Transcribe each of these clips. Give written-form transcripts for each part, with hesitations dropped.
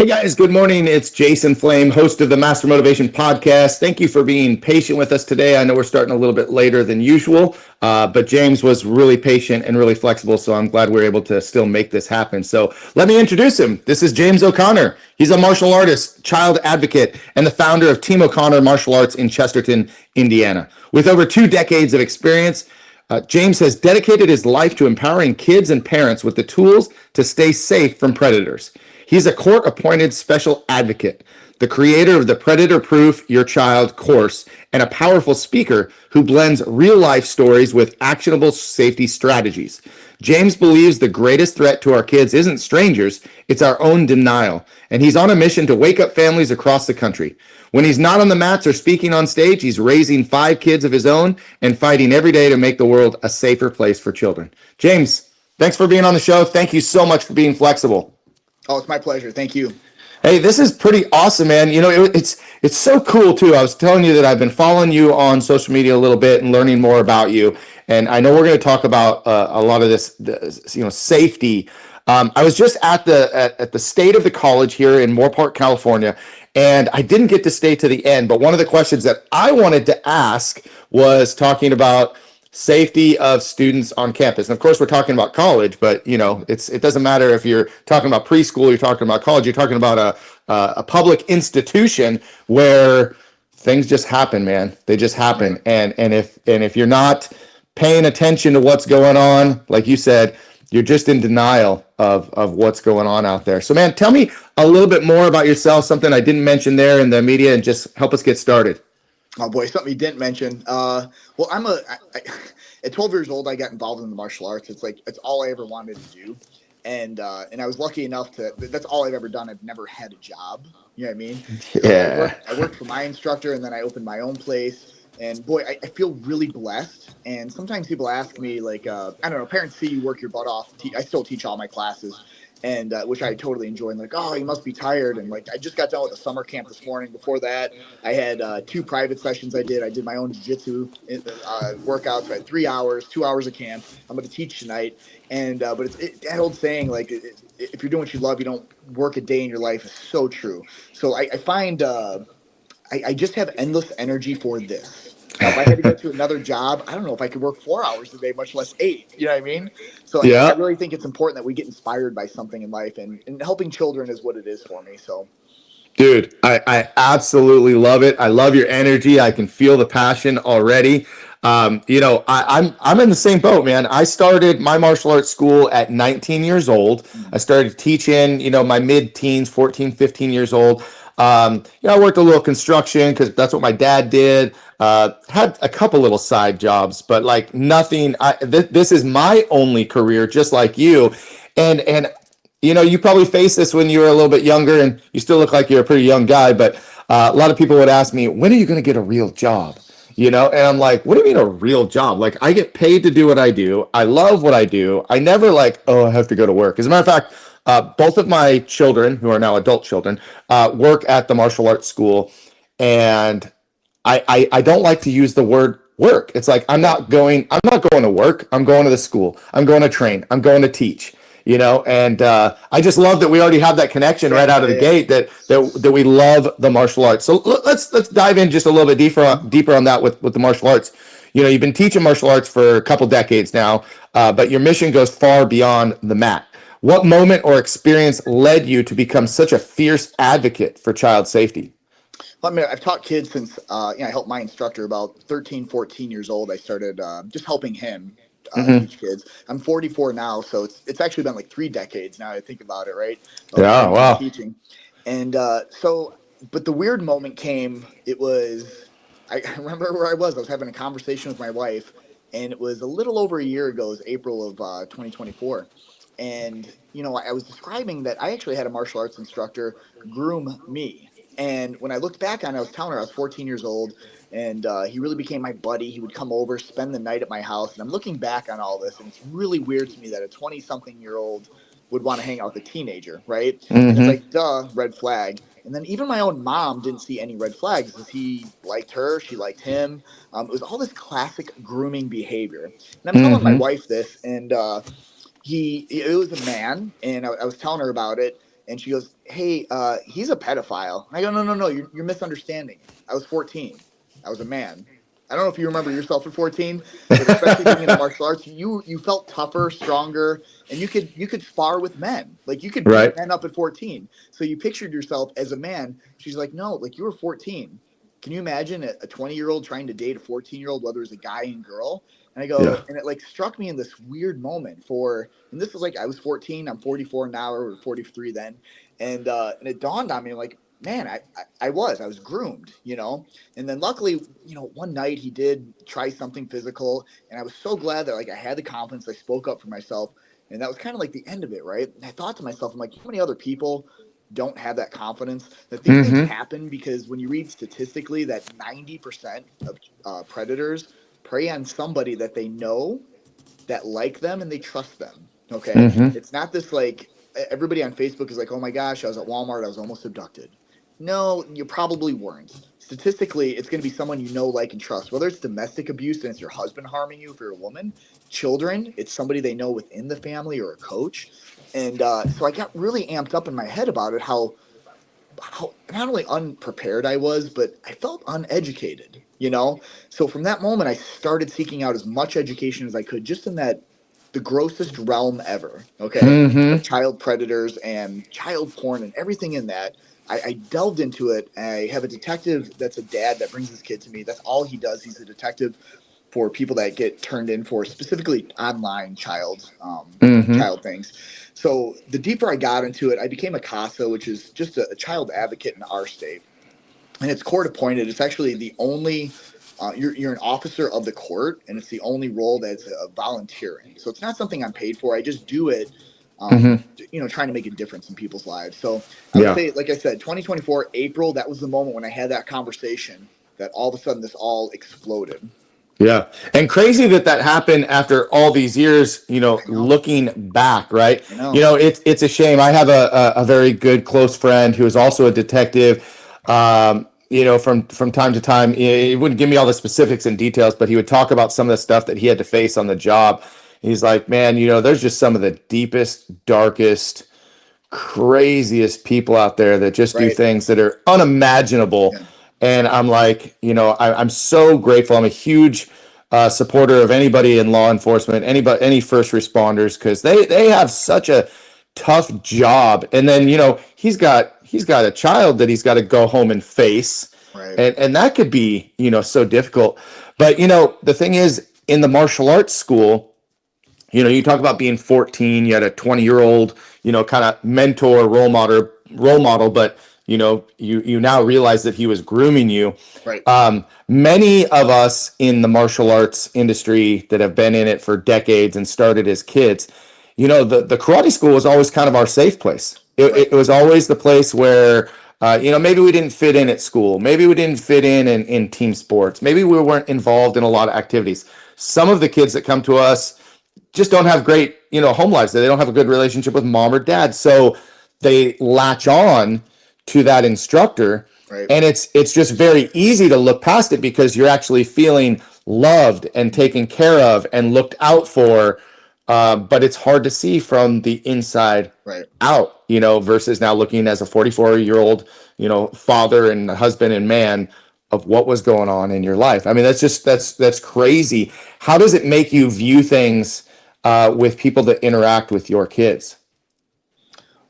guys, good morning. It's Jason Flame, host of the Master Motivation Podcast. Thank you for being patient with us today. I know we're starting a little bit later than usual, but James was really patient and really flexible, so I'm glad we're able to still make this happen. So let me introduce him. This is James O'Connor. He's a martial artist, child advocate, and the founder of Team O'Connor Martial Arts in Chesterton, Indiana. With over 2 decades of experience, James has dedicated his life to empowering kids and parents with the tools to stay safe from predators. He's a court-appointed special advocate, the creator of the Predator-Proof Your Child course, and a powerful speaker who blends real-life stories with actionable safety strategies. James believes the greatest threat to our kids isn't strangers, it's our own denial, and he's on a mission to wake up families across the country. When he's not on the mats or speaking on stage, he's raising 5 kids of his own and fighting every day to make the world a safer place for children. James, thanks for being on the show. Thank you so much for being flexible. Oh, it's my pleasure. Thank you. Hey, this is pretty awesome, man. You know, it's so cool too. I was telling you that I've been following you on social media a little bit and learning more about you, and I know we're going to talk about a lot of this, safety. I was just at the state of the college here in Moorpark, California, and I didn't get to stay to the end. But one of the questions that I wanted to ask was talking about safety of students on campus. And of course, we're talking about college, but it doesn't matter if you're talking about preschool, you're talking about college, you're talking about a public institution where things just happen, man. They just happen. And if you're not paying attention to what's going on, like you said, you're just in denial of what's going on out there. So, man, tell me a little bit more about yourself, something I didn't mention there in the media, and just help us get started. Oh boy, something you didn't mention. Well, at 12 years old, I got involved in the martial arts. It's all I ever wanted to do, and I was lucky enough that's all I've ever done. I've never had a job. You know what I mean? Yeah. So I worked for my instructor, and then I opened my own place. And boy, I feel really blessed. And sometimes people ask me, I don't know, parents see you work your butt off. I still teach all my classes, and which I totally enjoy. And oh, you must be tired. And I just got done with a summer camp this morning. Before that, I had 2 private sessions I did. I did my own jiu-jitsu workouts. I had 3 hours, 2 hours of camp. I'm going to teach tonight. And but it's that old saying, if you're doing what you love, you don't work a day in your life, is so true. So I find I just have endless energy for this. Now, if I had to go to another job, I don't know if I could work 4 hours a day, much less 8. You know what I mean? So yeah. I really think it's important that we get inspired by something in life, and helping children is what it is for me. So, dude, I absolutely love it. I love your energy. I can feel the passion already. I'm in the same boat, man. I started my martial arts school at 19 years old. I started teaching, my mid-teens, 14, 15 years old. I worked a little construction because that's what my dad did. Had a couple little side jobs, but nothing. This is my only career, just like you. And you probably faced this when you were a little bit younger, and you still look like you're a pretty young guy. But a lot of people would ask me, when are you going to get a real job? And I'm like, what do you mean a real job? I get paid to do what I do. I love what I do. I never I have to go to work. As a matter of fact, both of my children, who are now adult children, work at the martial arts school, and I don't like to use the word work. It's I'm not going to work. I'm going to the school. I'm going to train. I'm going to teach. And I just love that we already have that connection right out of the gate, that we love the martial arts. So let's dive in just a little bit deeper on that with the martial arts. You've been teaching martial arts for a couple decades now, but your mission goes far beyond the mat. What moment or experience led you to become such a fierce advocate for child safety? Well, I've taught kids since I helped my instructor about 13, 14 years old. I started just helping him teach kids. I'm 44 now, so it's actually been 3 decades now. I think about it, right? Yeah, wow. Teaching, and but the weird moment came. I remember where I was. I was having a conversation with my wife, and it was a little over a year ago. It was April of 2024. And, I was describing that I actually had a martial arts instructor groom me. And when I looked back on it, I was telling her I was 14 years old, and he really became my buddy. He would come over, spend the night at my house. And I'm looking back on all this, and it's really weird to me that a 20-something-year-old would want to hang out with a teenager, right? Mm-hmm. And it's duh, red flag. And then even my own mom didn't see any red flags, because he liked her, she liked him. It was all this classic grooming behavior. And I'm telling my wife this, and it was a man, and I was telling her about it, And she goes, "Hey, he's a pedophile." And I go, "No, you're misunderstanding. I was 14. I was a man. I don't know if you remember yourself at 14, but especially being in the martial arts, you felt tougher, stronger, and you could spar with men. Like you could beat Right. men up at 14. So you pictured yourself as a man." She's like, "No, like you were 14. Can you imagine a 20-year-old trying to date a 14-year-old, whether it's a guy and girl?" And I go, Yeah. and it like struck me in this weird moment and this was like I was 14, I'm 44 now, or 43 then, and it dawned on me like, man, I was groomed, and then luckily, one night he did try something physical, and I was so glad that like I had the confidence, I spoke up for myself, and that was kind of like the end of it, right? And I thought to myself, I'm like, how many other people don't have that confidence that these things Mm-hmm. happen? Because when you read statistically that 90% of predators prey on somebody that they know, that like them, and they trust them. Okay. Mm-hmm. It's not this like everybody on Facebook is like, oh my gosh, I was at Walmart, I was almost abducted. No, you probably weren't. Statistically, it's going to be someone you know, like, and trust. Whether it's domestic abuse and it's your husband harming you if you're a woman, children, it's somebody they know within the family or a coach. And so I got really amped up in my head about it, how not only unprepared I was, but I felt uneducated. So from that moment, I started seeking out as much education as I could, just in the grossest realm ever. Okay, of Mm-hmm. child predators and child porn and everything in that. I delved into it. I have a detective that's a dad that brings his kid to me. That's all he does. He's a detective for people that get turned in for specifically online Mm-hmm. child things. So the deeper I got into it, I became a CASA, which is just a child advocate in our state, and it's court appointed. It's actually the only you're an officer of the court, and it's the only role that's a volunteer in. So it's not something I'm paid for. I just do it, Mm-hmm. trying to make a difference in people's lives. So I would Yeah. say, like I said, 2024 April, that was the moment when I had that conversation that all of a sudden this all exploded. Yeah. And crazy that that happened after all these years, I know, looking back, right? I know, It's a shame. I have a very good close friend who is also a detective. From time to time, he wouldn't give me all the specifics and details, but he would talk about some of the stuff that he had to face on the job. He's like, man, there's just some of the deepest, darkest, craziest people out there that just do right? things that are unimaginable. Yeah, And I'm like, I'm so grateful. I'm a huge supporter of anybody in law enforcement, any first responders, because they have such a tough job. And then he's got a child that he's got to go home and face, right, and that could be so difficult. But the thing is, in the martial arts school, you talk about being 14, you had a 20-year-old, kind of mentor, role model, but you now realize that he was grooming you. right. Many of us in the martial arts industry that have been in it for decades and started as kids, the karate school was always kind of our safe place. It, Right. it was always the place where maybe we didn't fit in at school. Maybe we didn't fit in team sports. Maybe we weren't involved in a lot of activities. Some of the kids that come to us just don't have great, home lives. They don't have a good relationship with mom or dad. So they latch on to that instructor. Right. And it's just very easy to look past it because you're actually feeling loved and taken care of and looked out for. But it's hard to see from the inside Right. out, versus now looking as a 44-year-old, father and husband and man of what was going on in your life. I mean, that's crazy. How does it make you view things with people that interact with your kids?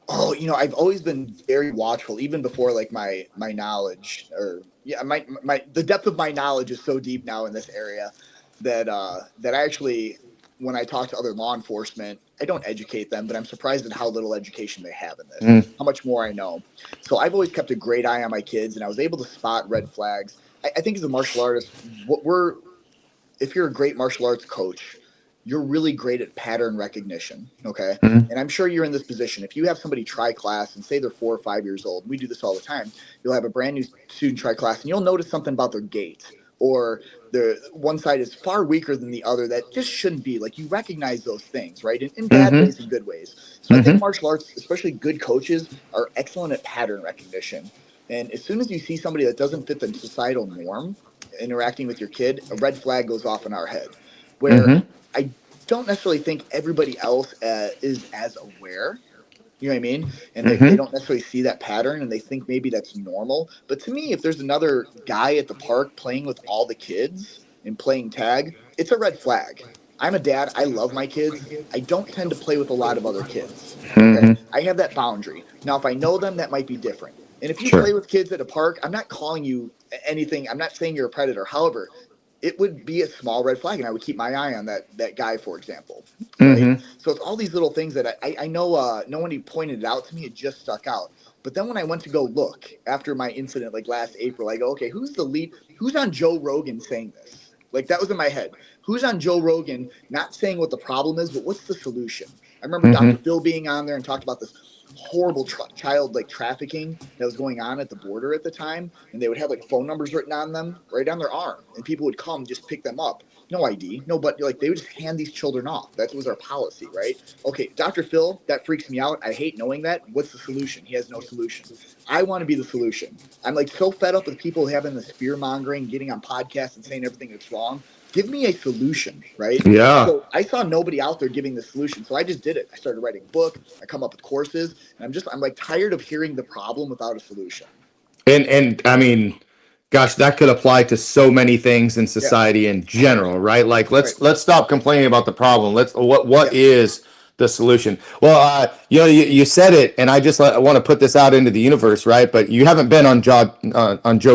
Oh, I've always been very watchful, even before like my knowledge, or yeah, my the depth of my knowledge is so deep now in this area that I actually, when I talk to other law enforcement, I don't educate them, but I'm surprised at how little education they have in this, Mm, how much more I know. So I've always kept a great eye on my kids, and I was able to spot red flags. I think as a martial artist, what we're if you're a great martial arts coach, you're really great at pattern recognition. Okay. mm, And I'm sure you're in this position. If you have somebody try class and say they're 4 or 5 years old, we do this all the time. You'll have a brand new student try class and you'll notice something about their gait, or the one side is far weaker than the other that just shouldn't be. Like, you recognize those things, right? In bad mm-hmm, ways and good ways. So I think mm-hmm. martial arts, especially good coaches, are excellent at pattern recognition. And as soon as you see somebody that doesn't fit the societal norm interacting with your kid, a red flag goes off in our head. Where Mm-hmm. I don't necessarily think everybody else is as aware. You know what I mean? And they Mm-hmm. don't necessarily see that pattern and they think maybe that's normal. But to me, if there's another guy at the park playing with all the kids and playing tag, it's a red flag. I'm a dad. I love my kids. I don't tend to play with a lot of other kids. Okay. Mm-hmm. I have that boundary. Now, if I know them, that might be different. And if you play Sure. with kids at a park, I'm not calling you anything. I'm not saying you're a predator. However, it would be a small red flag, and I would keep my eye on that guy, for example, right? Mm-hmm. So it's all these little things that I know. No one pointed it out to me; it just stuck out. But then when I went to go look after my incident, like last April, I go, okay, who's the lead? Who's on Joe Rogan saying this? Like that was in my head. Who's on Joe Rogan not saying what the problem is, but what's the solution? I remember Dr. Mm-hmm. Phil being on there and talked about this horrible child like trafficking that was going on at the border at the time, and they would have like phone numbers written on them right on their arm, and people would come just pick them up, no ID, no, but like they would just hand these children off. That was our policy, right? Okay, Dr. Phil, that freaks me out. I hate knowing that. What's the solution? He has no solution. I want to be the solution. I'm like so fed up with people having this fear mongering, getting on podcasts and saying everything that's wrong. Give me a solution, right? Yeah. So I saw nobody out there giving the solution, so I just did it. I started writing a book. I come up with courses, and I'm like tired of hearing the problem without a solution. And I mean, gosh, that could apply to so many things in Yeah, society in general, right? Like right. let's stop complaining about the problem. Let's what Yeah, is the solution? Well, you know, you said it, and I just want to put this out into the universe, right? But you haven't been on Joe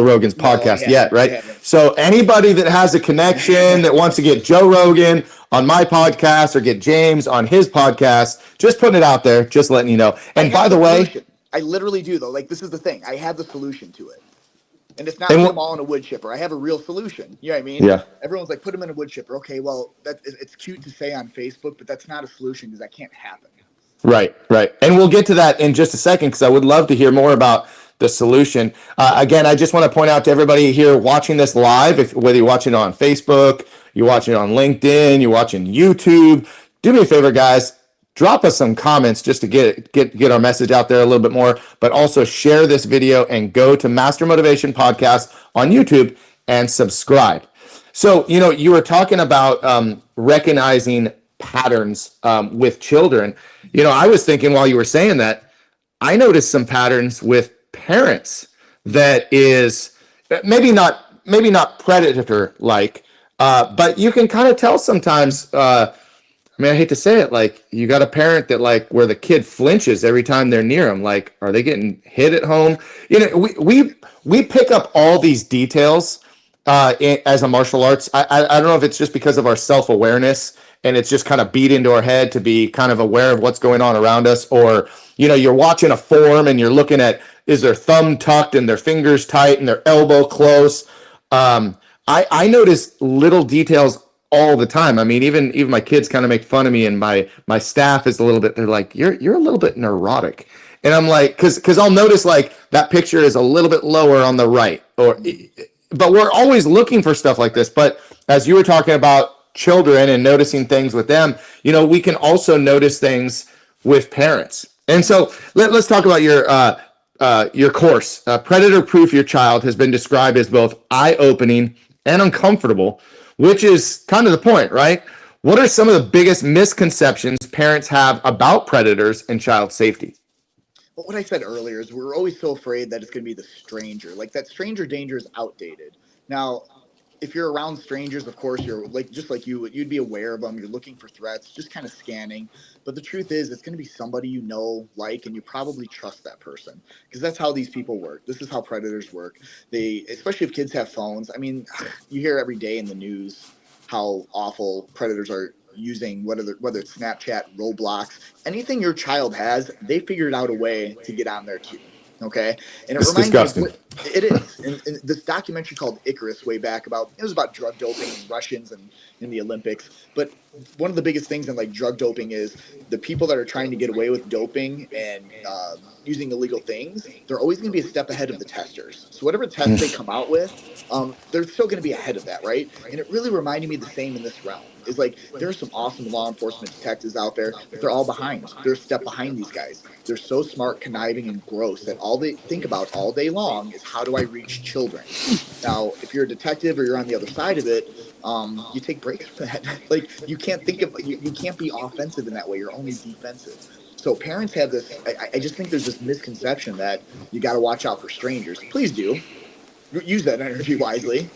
Rogan's no, I podcast yet, haven't. I right? haven't. So anybody that has a connection that wants to get Joe Rogan on my podcast or get James on his podcast, just putting it out there, just letting you know. I And by have the the way, solution. I literally do though. Like this is the thing. I have the solution to it. And it's not and put them all in a wood chipper. I have a real solution. You know what I mean? yeah. Everyone's like, put them in a wood chipper. Okay, well, it's cute to say on Facebook, but that's not a solution because that can't happen. Right, right. And we'll get to that in just a second because I would love to hear more about the solution. Again, I just want to point out to everybody here watching this live, whether you're watching it on Facebook, you're watching it on LinkedIn, you're watching YouTube, do me a favor, guys. Drop us some comments just to get our message out there a little bit more, but also share this video and go to Master Motivation Podcast on YouTube and subscribe. So, you know, you were talking about recognizing patterns with children. You know, I was thinking while you were saying that, I noticed some patterns with parents that is maybe not predator like, but you can kind of tell sometimes. I mean, I hate to say it, like you got a parent that like where the kid flinches every time they're near them. Like, are they getting hit at home? You know, we pick up all these details as a martial arts. I don't know if it's just because of our self awareness and it's just kind of beat into our head to be kind of aware of what's going on around us, or you know, you're watching a form and you're looking at is their thumb tucked and their fingers tight and their elbow close. I notice little details all the time. I mean, even my kids kind of make fun of me, and my staff is a little bit. They're like, you're a little bit neurotic, and I'm like, because I'll notice like that picture is a little bit lower on the right, or but we're always looking for stuff like this. But as you were talking about children and noticing things with them, you know, we can also notice things with parents. And so let's talk about your course. Predator Proof Your Child has been described as both eye-opening and uncomfortable, which is kind of the point, right? What are some of the biggest misconceptions parents have about predators and child safety? But what I said earlier is we're always so afraid that it's going to be the stranger. Like that stranger danger is outdated. Now, if you're around strangers, of course, you're like just like you'd be aware of them. You're looking for threats, just kind of scanning. But the truth is, it's going to be somebody you know, like, and you probably trust that person because that's how these people work. This is how predators work. They, especially if kids have phones. I mean, you hear every day in the news how awful predators are using whether it's Snapchat, Roblox, anything your child has, they figured out a way to get on there too. Okay, and it It's reminds me disgusting. of it is. And this documentary called Icarus way back about it was about drug doping and Russians and in the Olympics. But one of the biggest things in like drug doping is the people that are trying to get away with doping and using illegal things. They're always going to be a step ahead of the testers. So whatever test they come out with, they're still going to be ahead of that, right? And it really reminded me the same in this realm. Is like there are some awesome law enforcement detectives out there, but they're all behind. They're a step behind these guys. They're so smart, conniving, and gross that all they think about all day long is how do I reach children. Now, if you're a detective or you're on the other side of it, you take breaks from that. Like you can't think of you can't be offensive in that way. You're only defensive. So parents have this. I just think there's this misconception that you got to watch out for strangers. Please do use that energy wisely,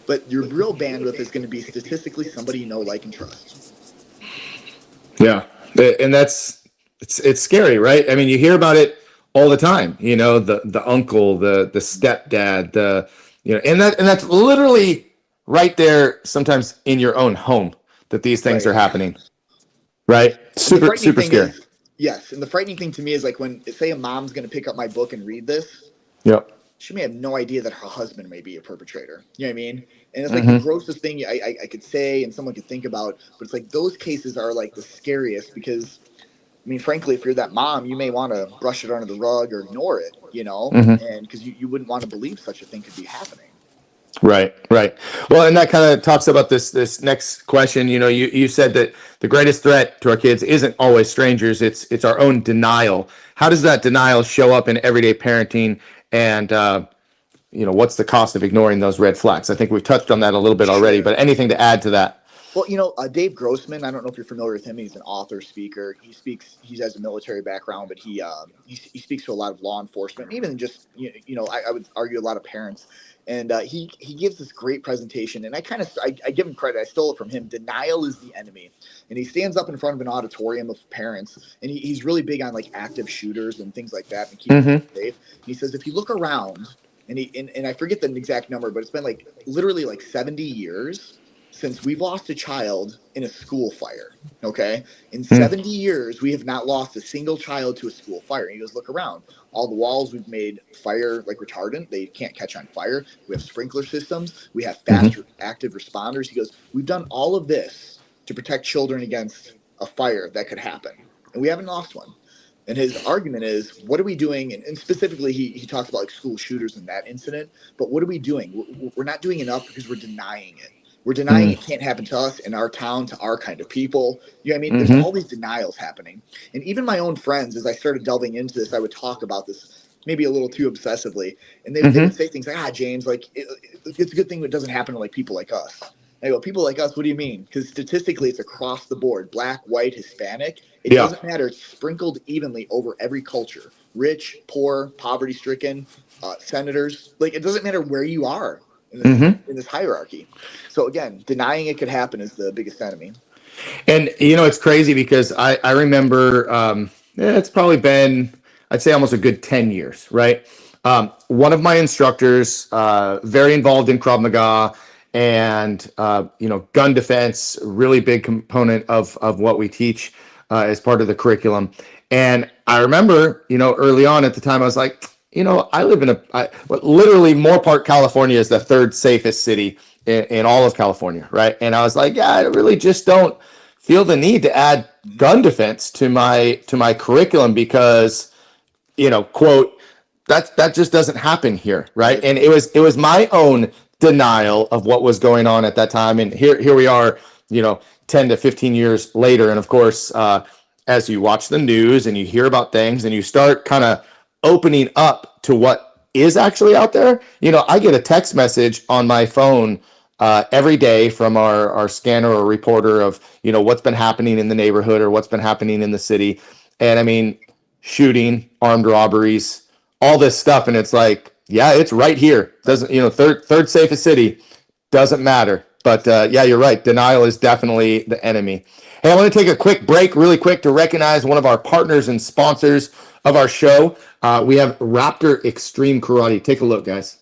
but your real bandwidth is going to be statistically somebody you know, like, and trust. Yeah, and it's scary, right? I mean, you hear about it all the time. You know, the uncle, the stepdad, and that's literally right there. Sometimes in your own home that these things Right. are happening. Right? And the Super frightening super thing scary. is, yes, and the frightening thing to me is like when say a mom's going to pick up my book and read this, Yep. she may have no idea that her husband may be a perpetrator. You know what I mean? And it's like the Mm-hmm. grossest thing I could say and someone could think about, but it's like those cases are like the scariest because, I mean, frankly, if you're that mom, you may want to brush it under the rug or ignore it, Mm-hmm. and because you wouldn't want to believe such a thing could be happening. Right, right. Well, and that kind of talks about this next question. You know, you said that the greatest threat to our kids isn't always strangers; it's our own denial. How does that denial show up in everyday parenting? And what's the cost of ignoring those red flags? I think we've touched on that a little bit already. Sure. But anything to add to that? Well, Dave Grossman. I don't know if you're familiar with him. He's an author, speaker. He has a military background, but he speaks to a lot of law enforcement, even just I would argue a lot of parents. And he gives this great presentation, and I give him credit. I stole it from him. Denial is the enemy, and he stands up in front of an auditorium of parents, and he's really big on like active shooters and things like that, and keeping them safe. And he says if you look around, and I forget the exact number, but it's been like literally like 70 years since we've lost a child in a school fire. Okay. In 70 years, we have not lost a single child to a school fire. And he goes, look around. All the walls we've made fire like retardant. They can't catch on fire. We have sprinkler systems. We have fast active responders. He goes, we've done all of this to protect children against a fire that could happen. And we haven't lost one. And his argument is, what are we doing? And specifically, he talks about like school shooters and that incident. But what are we doing? We're not doing enough because we're denying it. We're denying it can't happen to us in our town, to our kind of people. You know what I mean? There's all these denials happening. And even my own friends, as I started delving into this, I would talk about this maybe a little too obsessively. And they would say things like, James, like, it's a good thing it doesn't happen to like people like us. And I go, people like us, what do you mean? Because statistically, it's across the board, black, white, Hispanic. It doesn't matter. It's sprinkled evenly over every culture, rich, poor, poverty-stricken, senators. Like, it doesn't matter where you are in this hierarchy. So again, denying it could happen is the biggest enemy. And it's crazy because I remember it's probably been, I'd say, almost a good 10 years, right? One of my instructors, very involved in Krav Maga and gun defense, really big component of what we teach as part of the curriculum. And I remember, early on at the time, I was like, I live in literally Moorpark, California is the third safest city in all of California, right? And I was like, yeah, I really just don't feel the need to add gun defense to my curriculum because, quote, that just doesn't happen here, right? And it was my own denial of what was going on at that time, and here we are, 10 to 15 years later, and of course, as you watch the news and you hear about things and you start kind of opening up to what is actually out there. I get a text message on my phone every day from our scanner or reporter of, what's been happening in the neighborhood or what's been happening in the city. And I mean, shooting, armed robberies, all this stuff. And it's like, yeah, it's right here. Doesn't, third safest city, doesn't matter. But yeah, you're right. Denial is definitely the enemy. Hey, I want to take a quick break really quick to recognize one of our partners and sponsors of our show. We have Raptor Extreme Karate. Take a look, guys.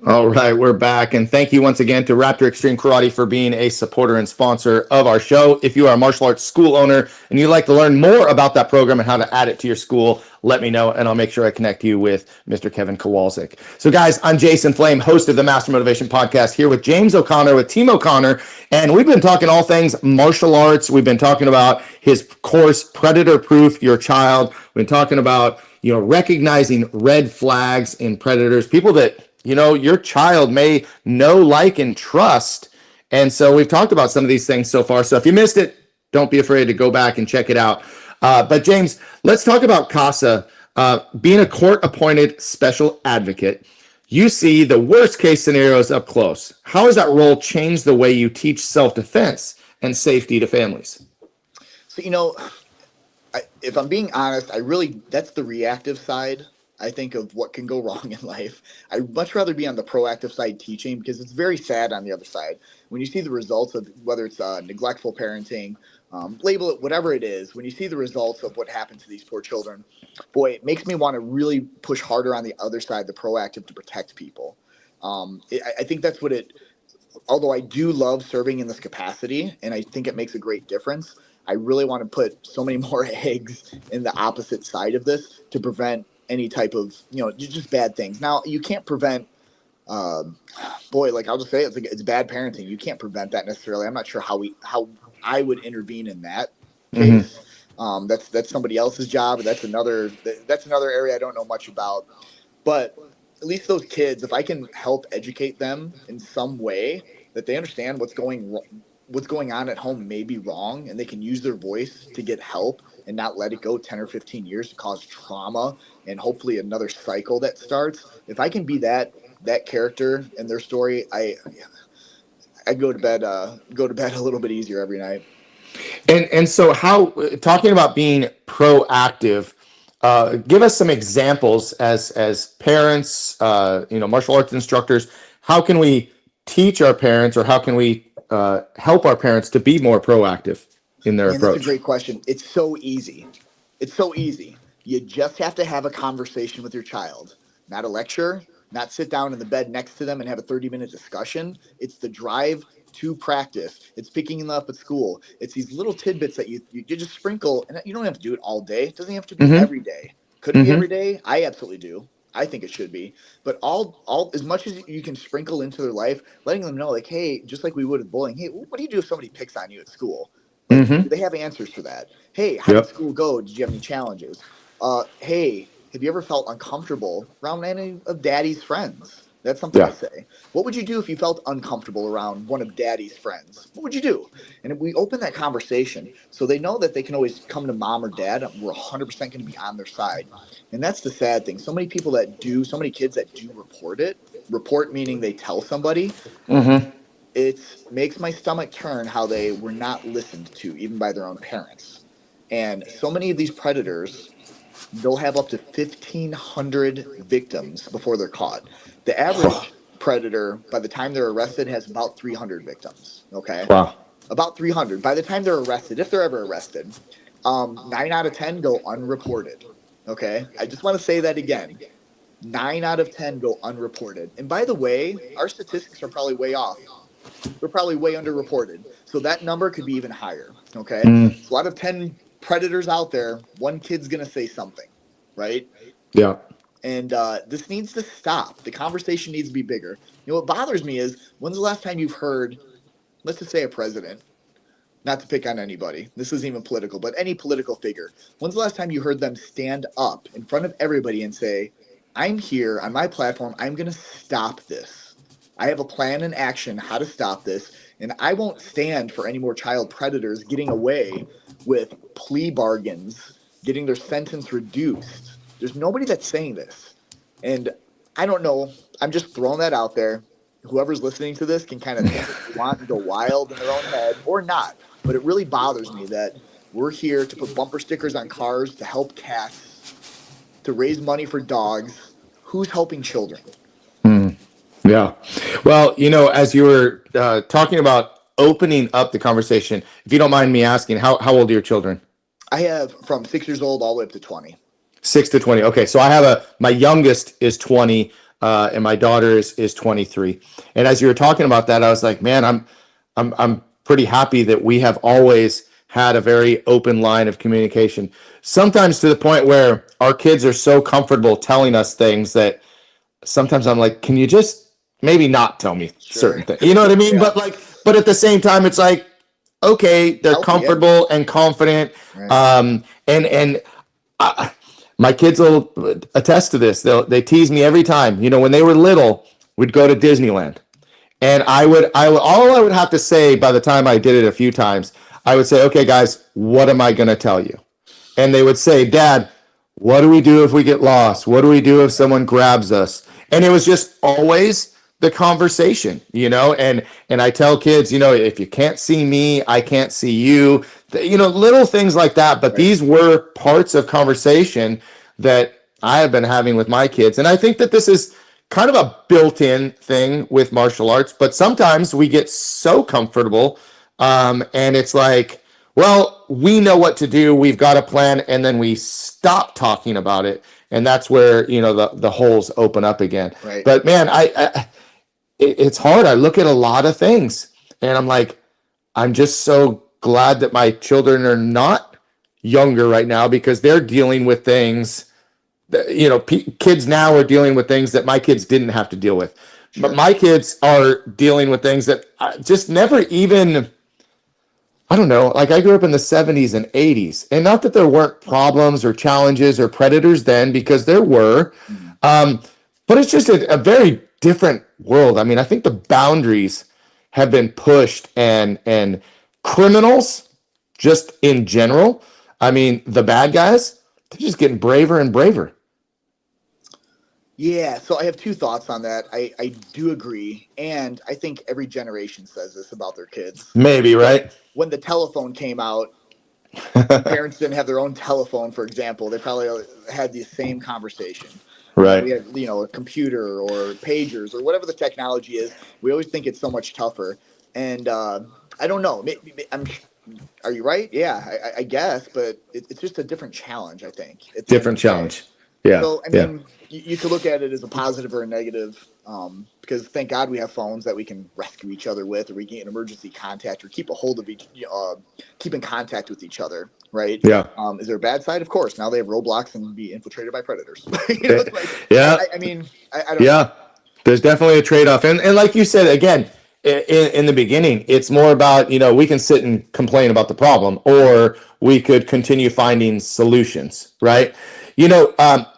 All right, we're back. And thank you once again to Raptor Extreme Karate for being a supporter and sponsor of our show. If you are a martial arts school owner and you'd like to learn more about that program and how to add it to your school, let me know and I'll make sure I connect you with Mr. Kevin Kowalczyk. So guys, I'm Jason Flame, host of the Master Motivation Podcast, here with James O'Connor, with Team O'Connor. And we've been talking all things martial arts. We've been talking about his course, Predator Proof Your Child. We've been talking about, recognizing red flags in predators, people that your child may know, like, and trust. And so we've talked about some of these things so far. So if you missed it, don't be afraid to go back and check it out. But James, let's talk about CASA. Being a court-appointed special advocate, you see the worst case scenarios up close. How has that role changed the way you teach self-defense and safety to families? So, if I'm being honest, that's the reactive side, I think, of what can go wrong in life. I'd much rather be on the proactive side teaching, because it's very sad on the other side. When you see the results of whether it's neglectful parenting, label it whatever it is, when you see the results of what happened to these poor children, boy, it makes me want to really push harder on the other side, the proactive, to protect people. I think that's what although I do love serving in this capacity, and I think it makes a great difference, I really want to put so many more eggs in the opposite side of this to prevent any type of, just bad things. Now, you can't prevent, I'll just say it's bad parenting. You can't prevent that necessarily. I'm not sure how I would intervene in that case. That's somebody else's job. That's another area I don't know much about. But at least those kids, if I can help educate them in some way that they understand what's going on at home may be wrong, and they can use their voice to get help and not let it go 10 or 15 years to cause trauma and hopefully another cycle that starts. If I can be that character in their story, I go to bed a little bit easier every night. And so, how, talking about being proactive, give us some examples as parents, martial arts instructors. How can we teach our parents, or how can we help our parents to be more proactive in their approach? That's a great question. It's so easy. You just have to have a conversation with your child, not a lecture, not sit down in the bed next to them and have a 30-minute discussion. It's the drive to practice. It's picking them up at school. It's these little tidbits that you just sprinkle, and you don't have to do it all day. It doesn't have to be every day. Could it be every day? I absolutely do. I think it should be. But all as much as you can sprinkle into their life, letting them know, like, hey, just like we would with bullying, hey, what do you do if somebody picks on you at school? Do they have answers for that? Hey, how did school go? Did you have any challenges? Hey, have you ever felt uncomfortable around any of daddy's friends? That's something I say. What would you do if you felt uncomfortable around one of daddy's friends? What would you do? And if we open that conversation, so they know that they can always come to mom or dad, we're 100% going to be on their side. And that's the sad thing. So many kids that do report meaning they tell somebody, it makes my stomach turn how they were not listened to, even by their own parents. And so many of these predators, they'll have up to 1,500 victims before they're caught. The average predator, by the time they're arrested, has about 300 victims. Okay? Wow. About 300. By the time they're arrested, if they're ever arrested, 9 out of 10 go unreported. Okay? I just want to say that again. 9 out of 10 go unreported. And by the way, our statistics are probably way off. They're probably way underreported. So that number could be even higher. Okay? So out of 10 predators out there, one kid's going to say something, right? Yeah. And this needs to stop. The conversation needs to be bigger. What bothers me is, when's the last time you've heard, let's just say a president, not to pick on anybody, this isn't even political, but any political figure, when's the last time you heard them stand up in front of everybody and say, I'm here on my platform, I'm going to stop this. I have a plan and action how to stop this, and I won't stand for any more child predators getting away with plea bargains, getting their sentence reduced. There's nobody that's saying this. And I don't know. I'm just throwing that out there. Whoever's listening to this can kind of think what they want and go wild in their own head, or not. But it really bothers me that we're here to put bumper stickers on cars, to help cats, to raise money for dogs. Who's helping children? Yeah. Well, as you were talking about opening up the conversation, if you don't mind me asking, how old are your children? I have from 6 years old all the way up to 20. 6 to 20. Okay. So I have my youngest is 20. and my daughter is 23. And as you were talking about that, I was like, man, I'm pretty happy that we have always had a very open line of communication. Sometimes to the point where our kids are so comfortable telling us things that sometimes I'm like, can you just maybe not tell me Sure. certain things? You know what I mean? Yeah. But at the same time, it's like, okay, they're Healthy, yeah. comfortable and confident. Right. And my kids will attest to this. They tease me every time. You know, when they were little, we'd go to Disneyland, and all I would have to say by the time I did it a few times, I would say, okay, guys, what am I going to tell you? And they would say, Dad, what do we do if we get lost? What do we do if someone grabs us? And it was just always the conversation, you know. And I tell kids, you know, if you can't see me, I can't see you. You know, little things like that. But Right. these were parts of conversation that I have been having with my kids. And I think that this is kind of a built-in thing with martial arts. But sometimes we get so comfortable, and it's like, well, we know what to do. We've got a plan, and then we stop talking about it, and that's where, you know, the holes open up again. Right. But man, it's hard. I look at a lot of things, and I'm like, I'm just so glad that my children are not younger right now, because they're dealing with things that, you know, kids now are dealing with things that my kids didn't have to deal with. But Sure. my kids are dealing with things that I just never even, I don't know, like I grew up in the 70s and 80s. And not that there weren't problems or challenges or predators then, because there were. Mhm. Um, but it's just a very different world. I mean, I think the boundaries have been pushed, and criminals, just in general, I mean, the bad guys, they're just getting braver and braver. Yeah, so I have two thoughts on that. I do agree, and I think every generation says this about their kids. Maybe, But right? when the telephone came out, and parents didn't have their own telephone, for example, they probably had the same conversation. When we Right. had, a computer or pagers or whatever the technology is, we always think it's so much tougher. And I don't know. Are you right? Yeah, I guess, but it's just a different challenge. I think at the end of Different the day. challenge. Yeah. So, I Yeah. mean, you could look at it as a positive or a negative, because thank God we have phones that we can rescue each other with, or we get an emergency contact, or keep a hold of keep in contact with each other, right? Yeah. Is there a bad side? Of course. Now they have roadblocks and be infiltrated by predators. Eh, It's like, Yeah. I mean, I don't know. Yeah. There's definitely a trade-off. And like you said, again, in the beginning, it's more about, you know, we can sit and complain about the problem, or we could continue finding solutions, right? You know,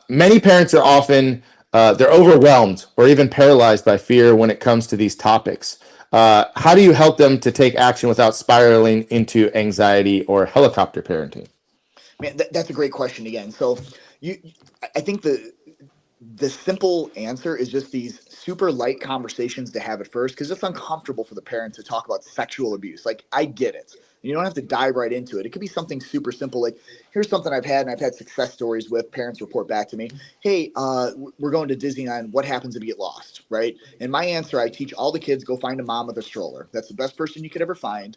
many parents are often, they're overwhelmed or even paralyzed by fear when it comes to these topics. How do you help them to take action without spiraling into anxiety or helicopter parenting? Man, that's a great question again. So, you, I think the simple answer is just these super light conversations to have at first, because it's uncomfortable for the parent to talk about sexual abuse. Like, I get it. You don't have to dive right into it. It could be something super simple, like, here's something I've had, and I've had success stories with parents report back to me. Hey, we're going to Disneyland. What happens if you get lost, right? And my answer, I teach all the kids, go find a mom with a stroller. That's the best person you could ever find.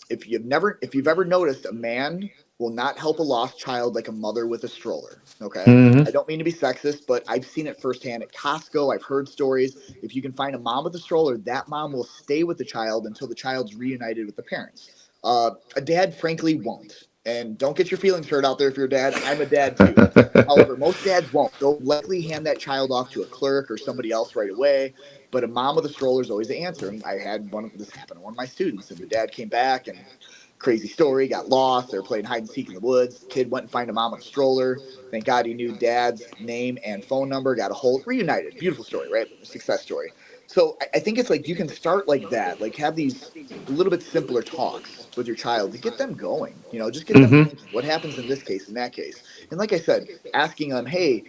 If you've ever noticed, a man will not help a lost child like a mother with a stroller. Okay. Mm-hmm. I don't mean to be sexist, but I've seen it firsthand at Costco. I've heard stories. If you can find a mom with a stroller, that mom will stay with the child until the child's reunited with the parents. A dad, frankly, won't. And don't get your feelings hurt out there if you're a dad. I'm a dad too. However, most dads won't. They'll likely hand that child off to a clerk or somebody else right away. But a mom with a stroller is always the answer. And I had one of this happen to one of my students, and the dad came back, and crazy story, got lost. They were playing hide and seek in the woods. Kid went and find a mom with a stroller. Thank God he knew dad's name and phone number, got a hold, reunited. Beautiful story, right? Success story. So I think it's like you can start like that, like have these a little bit simpler talks with your child to get them going. Just get them Mm-hmm. thinking. What happens in this case, in that case? And like I said, asking them, hey,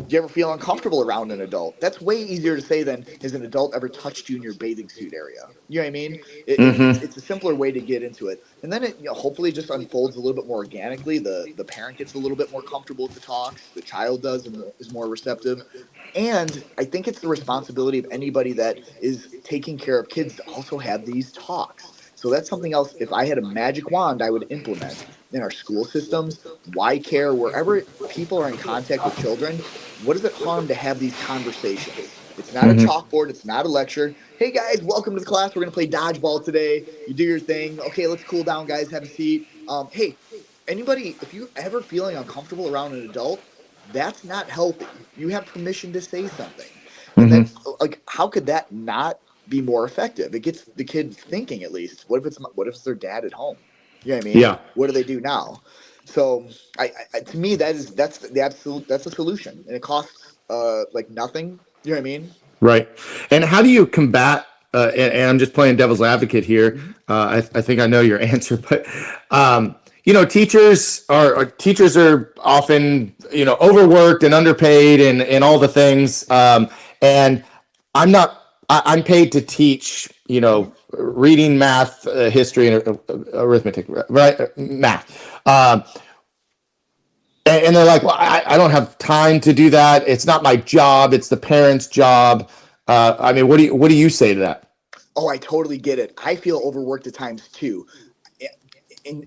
do you ever feel uncomfortable around an adult? That's way easier to say than has an adult ever touched you in your bathing suit area? You know what I mean? Mm-hmm. It's a simpler way to get into it, and then it hopefully just unfolds a little bit more organically. The parent gets a little bit more comfortable with the talks. The child does and is more receptive. And I think it's the responsibility of anybody that is taking care of kids to also have these talks. So that's something else. If I had a magic wand, I would implement in our school systems, Y care, wherever people are in contact with children. what does it harm to have these conversations? It's not a Hmm. chalkboard. It's not a lecture. Hey guys, welcome to the class. We're gonna play dodgeball today. You do your thing. Okay, let's cool down, guys. Have a seat. Hey, anybody, if you're ever feeling uncomfortable around an adult, that's not healthy. You have permission to say something, and Hmm. that's like, how could that not be more effective? It gets the kid thinking at least. What if it's their dad at home? You know what I mean? Yeah. What do they do now? So to me, that's the absolute, that's a solution, and it costs like nothing. You know what I mean? Right. And how do you combat? And I'm just playing devil's advocate here. Mhm. I think I know your answer, but teachers are often overworked and underpaid and all the things. And I'm not. I'm paid to teach. Mhm. Reading, math, history, and arithmetic. Right. Math. And they're like, well, I don't have time to do that. It's not my job. It's the parent's job. I mean, what do you say to that? Oh, I totally get it. I feel overworked at times too.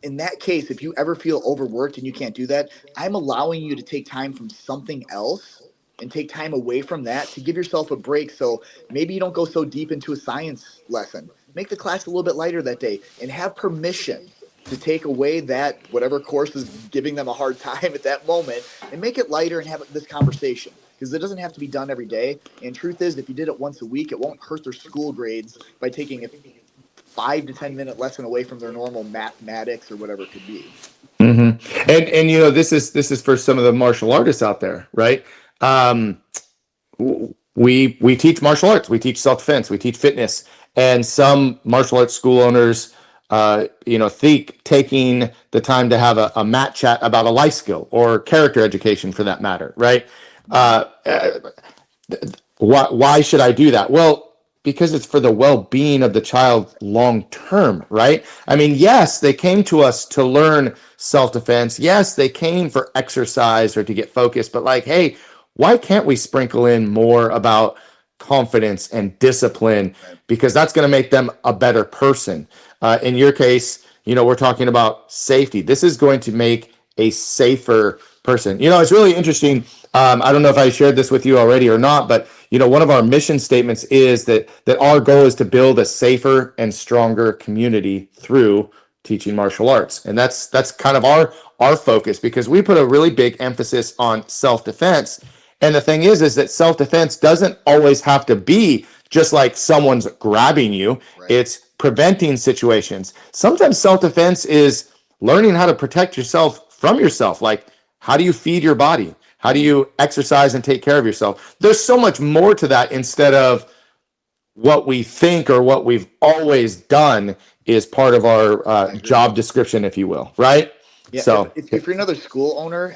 In that case, if you ever feel overworked and you can't do that, I'm allowing you to take time from something else and take time away from that to give yourself a break. So maybe you don't go so deep into a science lesson. Make the class a little bit lighter that day and have permission to take away that whatever course is giving them a hard time at that moment and make it lighter and have this conversation, because it doesn't have to be done every day. And truth is, if you did it once a week, it won't hurt their school grades by taking a 5 to 10 minute lesson away from their normal mathematics or whatever it could be. Hmm. And this is for some of the martial artists out there, right? Um, we teach martial arts, we teach self defense, we teach fitness, and some martial arts school owners, think taking the time to have a mat chat about a life skill or character education, for that matter, right? Mm-hmm. Why should I do that? Well, because it's for the well-being of the child long term, right? I mean, yes, they came to us to learn self-defense. Yes, they came for exercise or to get focused, but like, hey, why can't we sprinkle in more about confidence and discipline, Right. because that's going to make them a better person. In your case, we're talking about safety. This is going to make a safer person. It's really interesting. I don't know if I shared this with you already or not, but one of our mission statements is that our goal is to build a safer and stronger community through teaching martial arts, and that's kind of our focus, because we put a really big emphasis on self defense. And the thing is that self defense doesn't always have to be just like someone's grabbing you. Right. It's preventing situations. Sometimes self defense is learning how to protect yourself from yourself. Like, how do you feed your body? How do Mm-hmm. you exercise and take care of yourself? There's so much more to that, instead of what we think or what we've always done is part of our I agree. job description, if you will, right? Yeah, if, So, if, if you're another school owner,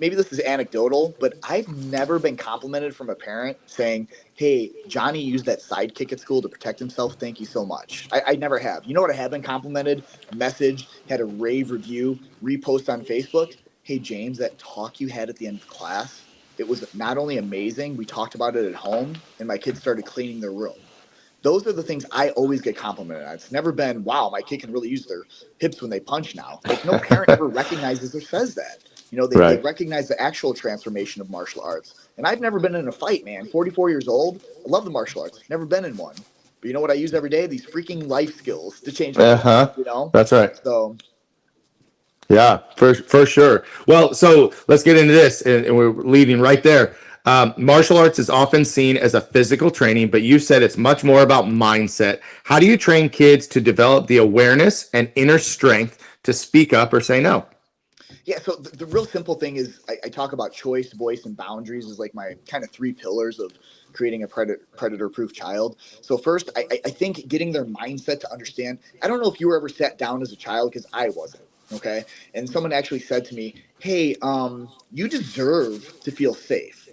maybe this is anecdotal, but I've never been complimented from a parent saying, "Hey, Johnny used that sidekick at school to protect himself. Thank you so much." I never have. You know what I have been complimented? Message, had a rave review, repost on Facebook. Hey, James, that talk you had at the end of class, it was not only amazing, we talked about it at home, and my kids started cleaning their room. Those are the things I always get complimented on. It's never been, wow, my kid can really use their hips when they punch now. Like, no parent ever recognizes or says that. They right. recognize the actual transformation of martial arts. And I've never been in a fight, man. 44 years old. I love the martial arts. Never been in one. But you know what I use every day? These freaking life skills to change my Uh life, huh. you know? That's right. So, Yeah, for sure. Well, so let's get into this, and we're leading right there. Martial arts is often seen as a physical training, but you said it's much more about mindset. How do you train kids to develop the awareness and inner strength to speak up or say no? yeah, so the real simple thing is I talk about choice, voice, and boundaries is like my kind of three pillars of creating a predator proof child. So first, I think getting their mindset to understand. I don't know if you were ever sat down as a child, because I wasn't. Okay, and someone actually said to me, "Hey, you deserve to feel safe.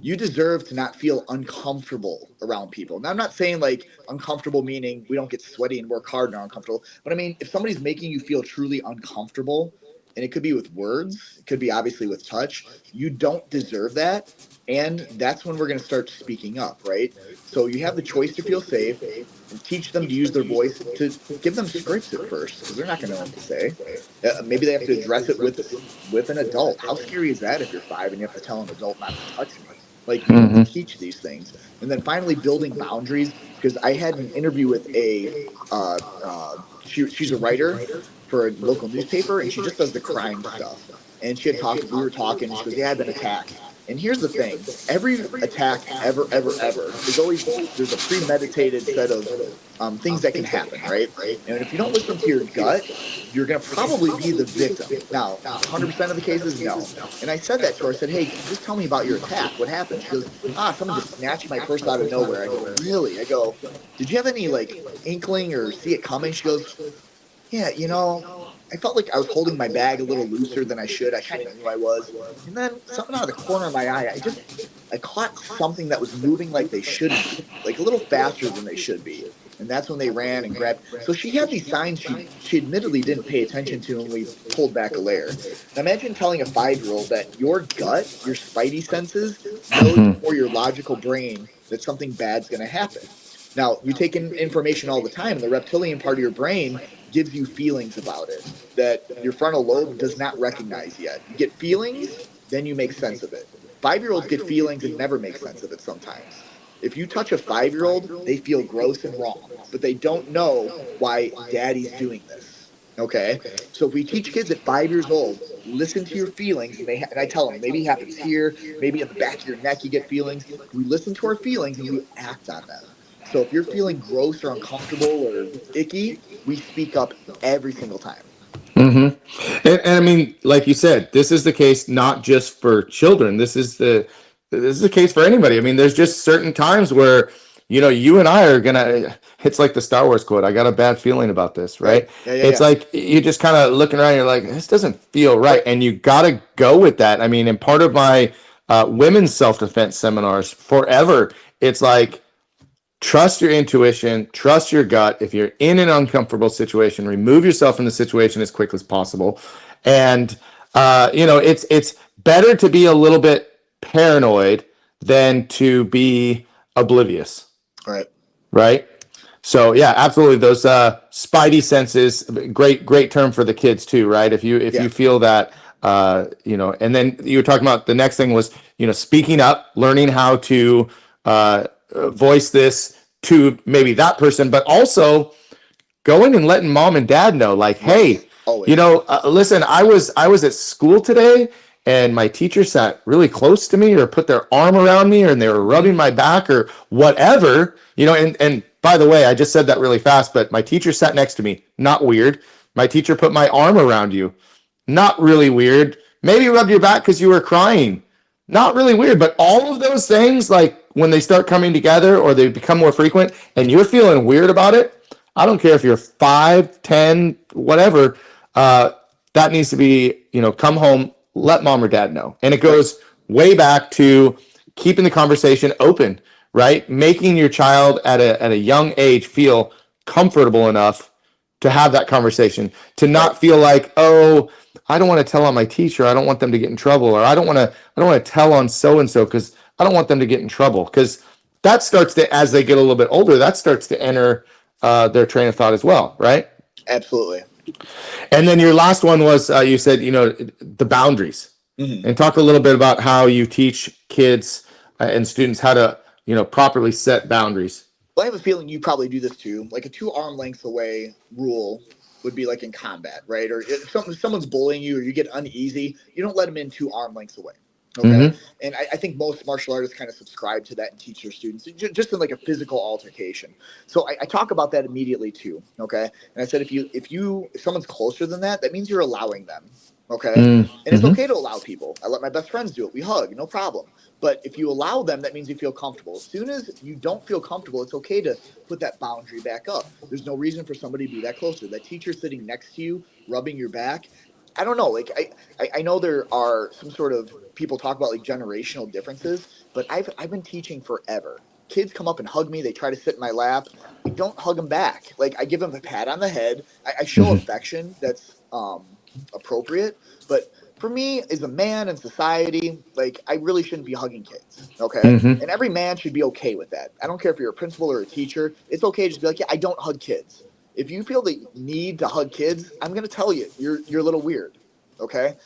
You deserve to not feel uncomfortable around people." Now, I'm not saying like uncomfortable meaning we don't get sweaty and work hard and are uncomfortable, but I mean, if somebody's making you feel truly uncomfortable, and it could be with words, it could be obviously with touch, you don't deserve that. And that's when we're going to start speaking up, right? So you have the choice to feel safe and teach them to use their voice, to give them scripts at first because they're not going to know what to say. Maybe they have to address it with an adult. How scary is that if you're 5 and you have to tell an adult not to touch me? Like, you need to Mm-hmm. teach these things. And then finally building boundaries, because I had an interview with she's a writer for a local newspaper, and she just does the crime stuff. And we were talking, and she goes, "Yeah, I've been attacked." And here's the thing: every attack ever is always, there's a premeditated set of things that can happen, right? And if you don't listen to your gut, you're going to probably be the victim. Now, 100% of the cases, no. And I said that to her. I said, "Hey, just tell me about your attack. What happened?" She goes, "Someone just snatched my purse out of nowhere." I go, "Really?" I go, "Did you have any like inkling or see it coming?" She goes, "Yeah, I felt like I was holding my bag a little looser than I should. I kind of knew I was. And then something out of the corner of my eye, I caught something that was moving like they shouldn't be, like a little faster than they should be. And that's when they ran and grabbed." So she had these signs she admittedly didn't pay attention to, and we pulled back a layer. Now imagine telling a 5-year-old that your gut, your spidey senses, knows before your logical brain that something bad's going to happen. Now, you take in information all the time, and the reptilian part of your brain gives you feelings about it that your frontal lobe does not recognize yet. You get feelings, then you make sense of it. 5-year-olds get feelings and never make sense of it sometimes. If you touch a 5-year-old, they feel gross and wrong, but they don't know why daddy's doing this. Okay? So if we teach kids at 5 years old, listen to your feelings, and I tell them, maybe it happens here, maybe in the back of your neck you get feelings. We listen to our feelings and we act on them. So if you're feeling gross or uncomfortable or icky, we speak up every single time. Mm-hmm. And I mean, like you said, this is the case not just for children. This is the case for anybody. I mean, there's just certain times where you and I are gonna. It's like the Star Wars quote. I got a bad feeling about this, Right? right? Yeah, yeah, It's yeah. like you just kind of looking around. You're like, this doesn't feel right, and you gotta go with that. I mean, and part of my women's self defense seminars forever, it's like, trust your intuition, trust your gut. If you're in an uncomfortable situation, remove yourself from the situation as quickly as possible. And it's better to be a little bit paranoid than to be oblivious, Right. right? So yeah, absolutely. Those spidey senses, great term for the kids too, right? If you Yeah. feel that, and then you were talking about the next thing was speaking up, learning how to voice this to maybe that person, but also going and letting mom and dad know, like, Yes. hey, Always. listen, I was at school today, and my teacher sat really close to me, or put their arm around me, or and they were rubbing my back, or whatever, and by the way, I just said that really fast, but my teacher sat next to me. Not weird. My teacher put my arm around you. Not really weird. Maybe rubbed your back because you were crying. Not really weird, but all of those things, like when they start coming together or they become more frequent and you're feeling weird about it, I don't care if you're 5, 10, whatever, that needs to be, come home, let mom or dad know. And it Right. goes way back to keeping the conversation open, right? Making your child at a young age feel comfortable enough to have that conversation, to Right. not feel like, oh, I don't want to tell on my teacher. I don't want them to get in trouble, or I don't want to tell on so and so because I don't want them to get in trouble. Because that starts to, as they get a little bit older, that starts to enter their train of thought as well, right? Absolutely. And then your last one was you said the boundaries, Hmm. and talk a little bit about how you teach kids and students how to properly set boundaries. Well, I have a feeling you probably do this too. Like a 2 arm lengths away rule would be like in combat, right? Or if someone's bullying you or you get uneasy, you don't let them in 2 arm lengths away. Okay. Mm-hmm. And I think most martial artists kind of subscribe to that and teach their students just in like a physical altercation. So I talk about that immediately too. Okay. And I said, if someone's closer than that, that means you're allowing them. Okay. And it's Mm-hmm. okay to allow people. I let my best friends do it. We hug, no problem. But if you allow them, that means you feel comfortable. As soon as you don't feel comfortable, it's okay to put that boundary back up. There's no reason for somebody to be that closer. That teacher sitting next to you, rubbing your back. I don't know. Like I know there are some sort of people talk about like generational differences, but I've been teaching forever. Kids come up and hug me. They try to sit in my lap. I don't hug them back. Like I give them a pat on the head. I show Mm-hmm. affection that's appropriate, but for me, as a man in society, like I really shouldn't be hugging kids. Okay. Hmm. And every man should be okay with that. I don't care if you're a principal or a teacher. It's okay to just be like, yeah, I don't hug kids. If you feel the need to hug kids, I'm gonna tell you, you're a little weird. Okay.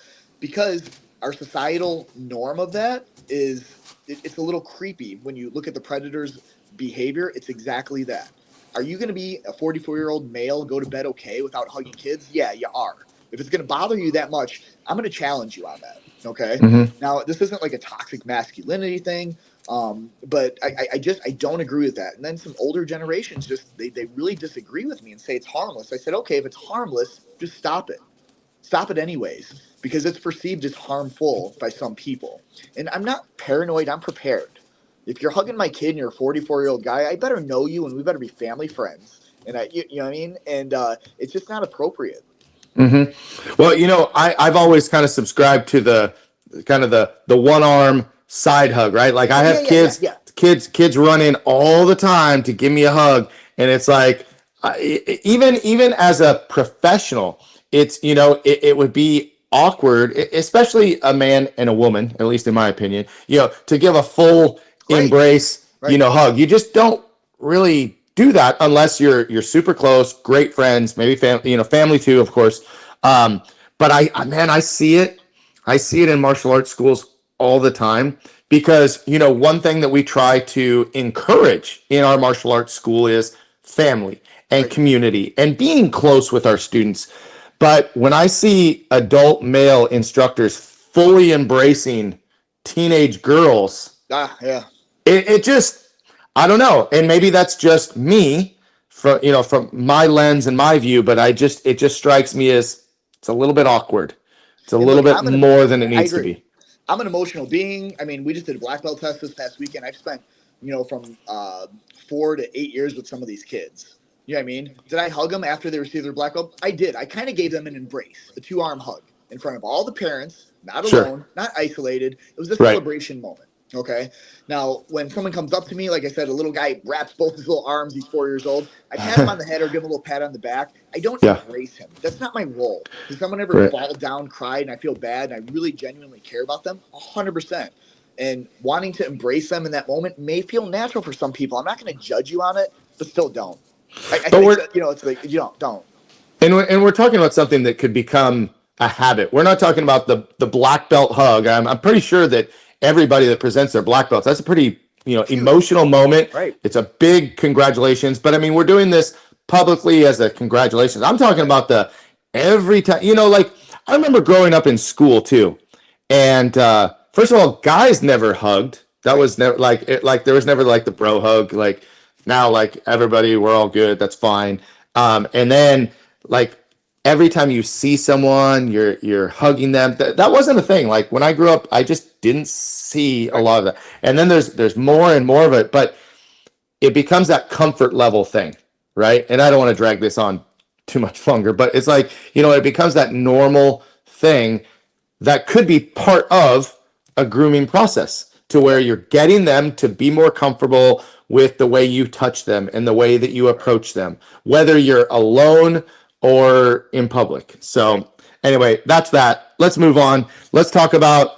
Because our societal norm of that is it's a little creepy when you look at the predator's behavior. It's exactly that. Are you going to be a 44-year-old male, go to bed okay without hugging kids? Yeah, you are. If it's going to bother you that much, I'm going to challenge you on that. Okay. Hmm. Now, this isn't like a toxic masculinity thing, but I don't agree with that. And then some older generations they really disagree with me and say it's harmless. I said, okay, if it's harmless, just stop it. Stop it anyways, because it's perceived as harmful by some people. And I'm not paranoid. I'm prepared. If you're hugging my kid and you're a 44-year-old guy, I better know you and we better be family friends. And you know what I mean? And it's just not appropriate. Hmm. Well, I've always kind of subscribed to the kind of the one arm side hug, right? Like I Oh yeah, have yeah, yeah, yeah. kids run in all the time to give me a hug, and it's like even as a professional, it's it would be awkward, especially a man and a woman, at least in my opinion, to give a full Right, embrace, right, hug. You just don't really do that unless you're super close, great friends, maybe family too, of course. Um, but man, I see it in martial arts schools all the time because one thing that we try to encourage in our martial arts school is family and right. community and being close with our students. But when I see adult male instructors fully embracing teenage girls, Ah, yeah. it just, I don't know, and maybe that's just me from my lens and my view, but it just strikes me as it's a little bit awkward. It's a And little look, bit more than it I needs to agree. be. I'm an emotional being. I mean, we just did a black belt test this past weekend. I've spent, from 4 to 8 years with some of these kids. You know what I mean? Did I hug them after they received their black belt? I did. I kind of gave them an embrace, a two-arm hug in front of all the parents, not Sure. alone, not isolated. It was a Right. celebration moment. Okay. Now, when someone comes up to me, like I said, a little guy wraps both his little arms. He's 4 years old. I pat him on the head or give him a little pat on the back. I don't Yeah. embrace him. That's not my role. Does someone ever Right. fall down, cry, and I feel bad, and I really genuinely care about them? 100%. And wanting to embrace them in that moment may feel natural for some people. I'm not going to judge you on it, but still don't. I But think we're that, it's like, don't. and we're talking about something that could become a habit. We're not talking about the black belt hug. I'm pretty sure that everybody that presents their black belts, that's a pretty Huge. emotional moment. Right. It's a big congratulations. But I mean, we're doing this publicly as a congratulations. I'm talking about the every time. Like I remember growing up in school too, and first of all, guys never hugged. That Right. was never like there was never like the bro hug. Like now, like everybody, we're all good. That's fine. And then like every time you see someone, you're hugging them. That wasn't a thing. Like when I grew up, I just didn't see a Right. lot of that. And then there's more and more of it, but it becomes that comfort level thing, right? And I don't want to drag this on too much longer, but it's like, it becomes that normal thing that could be part of a grooming process to where Yep. you're getting them to be more comfortable with the way you touch them and the way that you Right. approach them, whether you're alone or in public. Right. So anyway, that's that. Let's move on. Let's talk about,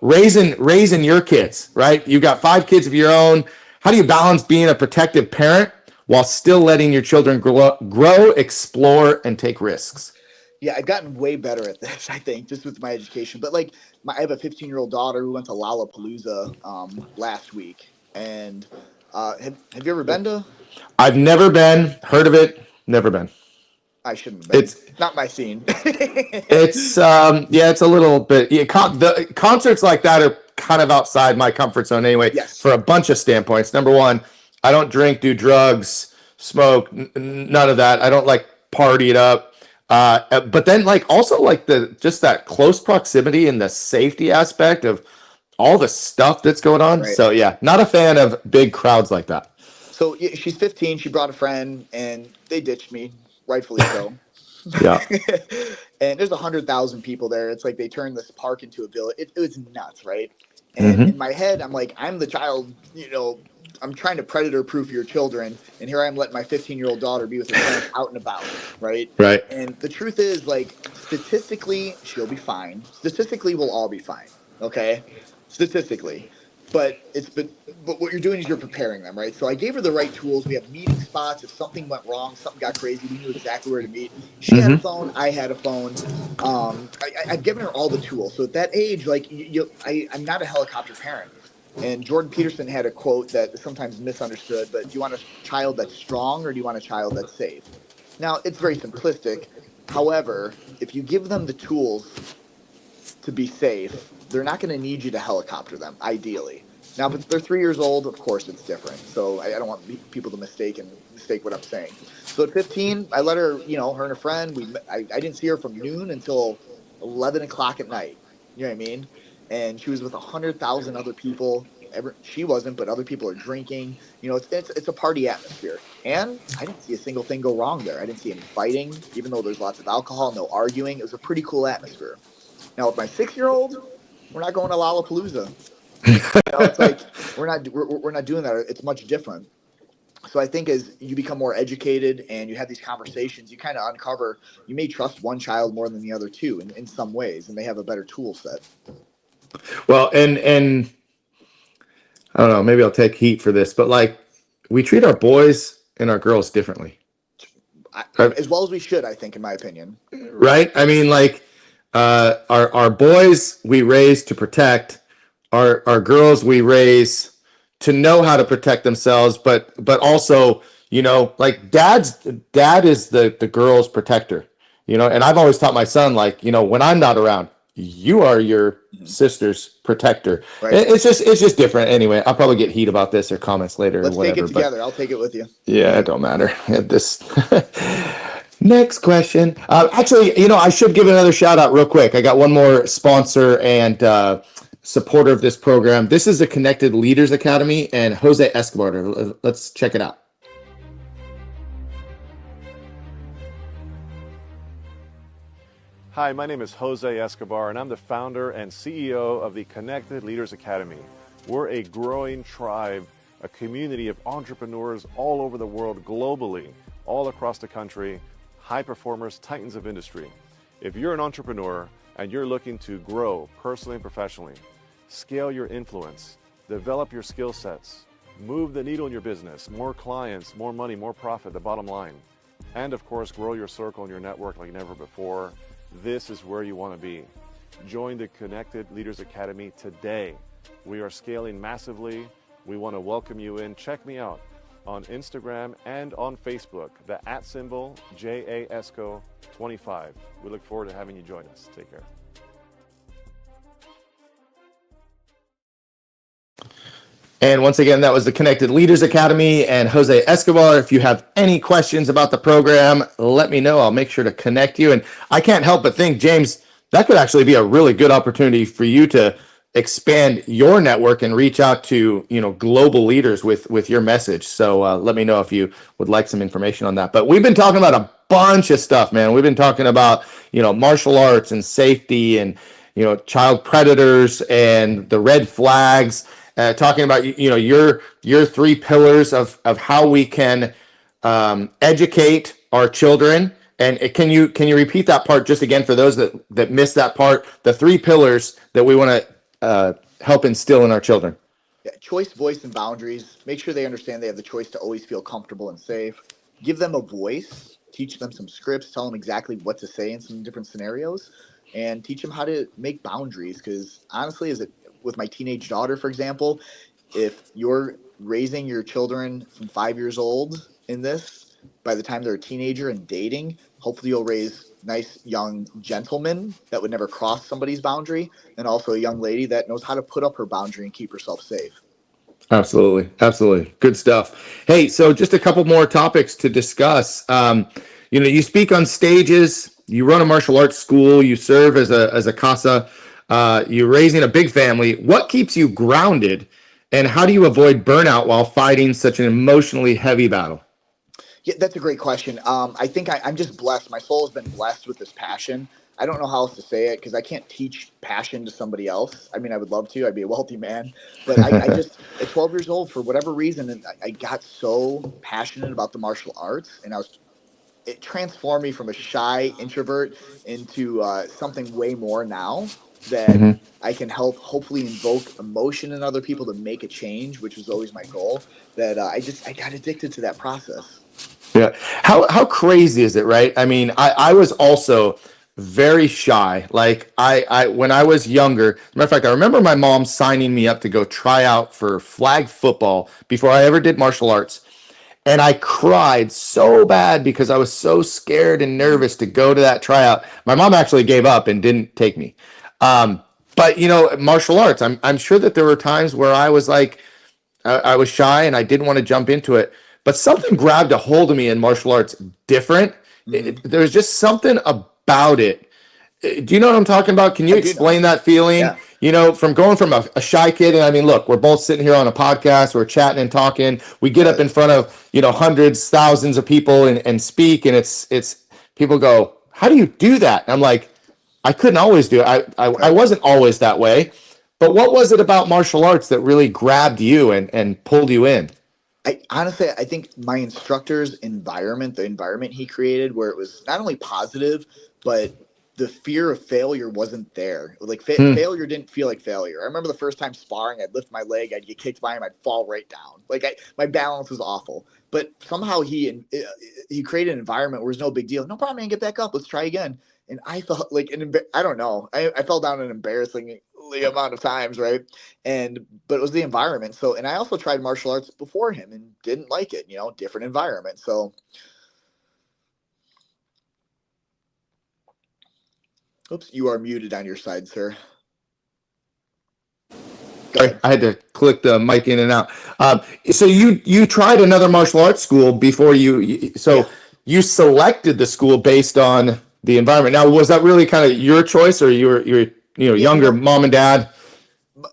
raising your kids, right? You've got 5 kids of your own. How do you balance being a protective parent while still letting your children grow, explore, and take risks? Yeah, I've gotten way better at this, I think, just with my education. But like, I have a 15-year-old daughter who went to Lollapalooza last week. And have you ever been to? I've never been, heard of it, never been. I shouldn't have been. It's Not my scene. yeah, it's a little bit, yeah, the concerts like that are kind of outside my comfort zone anyway Yes. for a bunch of standpoints. Number one, I don't drink, do drugs, smoke, none of that. I don't like party it up. But then like also like the just that close proximity and the safety aspect of all the stuff that's going on. Right. So yeah, not a fan of big crowds like that. So yeah, she's 15. She brought a friend, and they ditched me, rightfully so. Yeah. And there's 100,000 people there. It's like they turned this park into a village. It was nuts, right? And Hmm. in my head, I'm like, I'm the child, I'm trying to predator proof your children, and here I am letting my 15-year-old daughter be with her friends out and about, right? Right. And the truth is, like, statistically, she'll be fine. Statistically, we'll all be fine. Okay, statistically, but what you're doing is you're preparing them, right? So I gave her the right tools. We have meeting spots. If something went wrong, something got crazy, we knew exactly where to meet. She had a phone. I had a phone. I've given her all the tools. So at that age, like, I'm not a helicopter parent. And Jordan Peterson had a quote that is sometimes misunderstood, but do you want a child that's strong or do you want a child that's safe? Now, it's very simplistic. However, if you give them the tools to be safe, they're not going to need you to helicopter them, ideally. Now, if they're 3 years old, of course it's different. So I don't want people to mistake what I'm saying. So at 15, I let her, her and a friend, I didn't see her from noon until 11 o'clock at night. You know what I mean? And she was with 100,000 other people. She wasn't, but other people are drinking. It's a party atmosphere. And I didn't see a single thing go wrong there. I didn't see any fighting, even though there's lots of alcohol, no arguing. It was a pretty cool atmosphere. Now with my 6-year-old, we're not going to Lollapalooza. It's like we're not doing that. It's much different. So I think as you become more educated and you have these conversations, you kind of uncover you may trust one child more than the other two in some ways, and they have a better tool set. Well, and I don't know, maybe I'll take heat for this, but like we treat our boys and our girls differently. As well as we should, I think, in my opinion. Right? I mean, like our boys we raise to protect, our girls we raise to know how to protect themselves, but also, like dad is the girl's protector, and I've always taught my son, like, when I'm not around, you are your sister's protector. Right. It's just different. Anyway, I'll probably get heat about this or comments later. Let's or whatever, take it together. I'll take it with you. Yeah, it don't matter. This next question. Actually, I should give another shout out real quick. I got one more sponsor and supporter of this program. This is the Connected Leaders Academy and Jose Escobar. Let's check it out. Hi, my name is Jose Escobar, and I'm the founder and CEO of the Connected Leaders Academy. We're a growing tribe, a community of entrepreneurs all over the world, globally, all across the country, high performers, titans of industry. If you're an entrepreneur and you're looking to grow personally and professionally, scale your influence, develop your skill sets, move the needle in your business, more clients, more money, more profit, the bottom line, and of course, grow your circle and your network like never before, this is where you want to be. Join the Connected Leaders Academy today. We are scaling massively. We want to welcome you in. Check me out on Instagram and on Facebook, the @ JAESCO25. We look forward to having you join us. Take care. And once again, that was the Connected Leaders Academy and Jose Escobar. If you have any questions about the program, let me know. I'll make sure to connect you. And I can't help but think, James, that could actually be a really good opportunity for you to expand your network and reach out to, global leaders with your message. So let me know if you would like some information on that. But we've been talking about a bunch of stuff, man. We've been talking about, martial arts and safety and, child predators and the red flags. Talking about your 3 pillars of how we can educate our children. And can you repeat that part just again for those that missed that part? The 3 pillars that we want to help instill in our children. Yeah, choice, voice, and boundaries. Make sure they understand they have the choice to always feel comfortable and safe. Give them a voice. Teach them some scripts. Tell them exactly what to say in some different scenarios, and teach them how to make boundaries. Because honestly, with my teenage daughter, for example, if you're raising your children from 5 years old in this, by the time they're a teenager and dating, hopefully you'll raise nice young gentlemen that would never cross somebody's boundary, and also a young lady that knows how to put up her boundary and keep herself safe. Absolutely. Absolutely. Good stuff. Hey, so just a couple more topics to discuss. You speak on stages, you run a martial arts school, you serve as a CASA. You're raising a big family. What keeps you grounded, and how do you avoid burnout while fighting such an emotionally heavy battle? Yeah, that's a great question. I think I'm just blessed. My soul has been blessed with this passion. I don't know how else to say it because I can't teach passion to somebody else. I mean, I would love to. I'd be a wealthy man, but I just at 12 years old, for whatever reason, and I got so passionate about the martial arts, and it transformed me from a shy introvert into something way more now that Mhm. I can help hopefully invoke emotion in other people to make a change, which was always my goal. That I got addicted to that process. Yeah. How crazy is it, right? I mean, I was also very shy. Like I when I was younger, matter of fact, I remember my mom signing me up to go try out for flag football before I ever did martial arts. And I cried so bad because I was so scared and Mm, nervous to go to that tryout. My mom actually gave up and didn't take me. But martial arts, I'm sure that there were times where I was like, I was shy and I didn't want to jump into it. But something grabbed a hold of me in martial arts different. mm-hmm. There's just something about it. Do you know what I'm talking about? Can you I do know. explain that feeling? Yeah, From going from a shy kid, and I mean, look, we're both sitting here on a podcast, we're chatting and talking. We get up right. in front of hundreds, thousands of people and speak, and it's people go, "How do you do that?" And I'm like, I couldn't always do it. I Right. wasn't always that way. But what was it about martial arts that really grabbed you and pulled you in? I honestly, I think my instructor's environment, the environment he created, where it was not only positive, but the fear of failure wasn't there. Like Hmm. failure didn't feel like failure. I remember the first time sparring, I'd lift my leg, I'd get kicked by him, I'd fall right down. Like my balance was awful. But somehow he created an environment where it's no big deal. No problem, man. Get back up. Let's try again. And I felt like I don't know. I fell down an embarrassingly amount of times, right? But it was the environment. So, and I also tried martial arts before him and didn't like it. Different environment. So, oops, you are muted on your side, sir. Go Sorry, ahead. I had to click the mic in and out. So you tried another martial arts school before Yeah. so you selected the school based on the environment. Now, was that really kind of your choice, or your Yeah. younger mom and dad?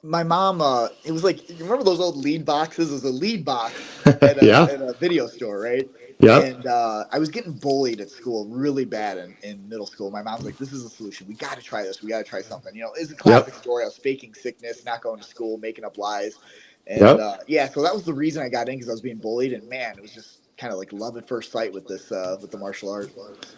My mom, it was like, you remember those old lead boxes? It was a lead box Yeah. at a video store, right? Yep. And I was getting bullied at school really bad in middle school. My mom's like, "This is a solution. We got to try this. We got to try something." It's a classic Yep. story. I was faking sickness, not going to school, making up lies, and Yep. yeah. So that was the reason I got in, because I was being bullied, and man, it was just kind of like love at first sight with this with the martial art.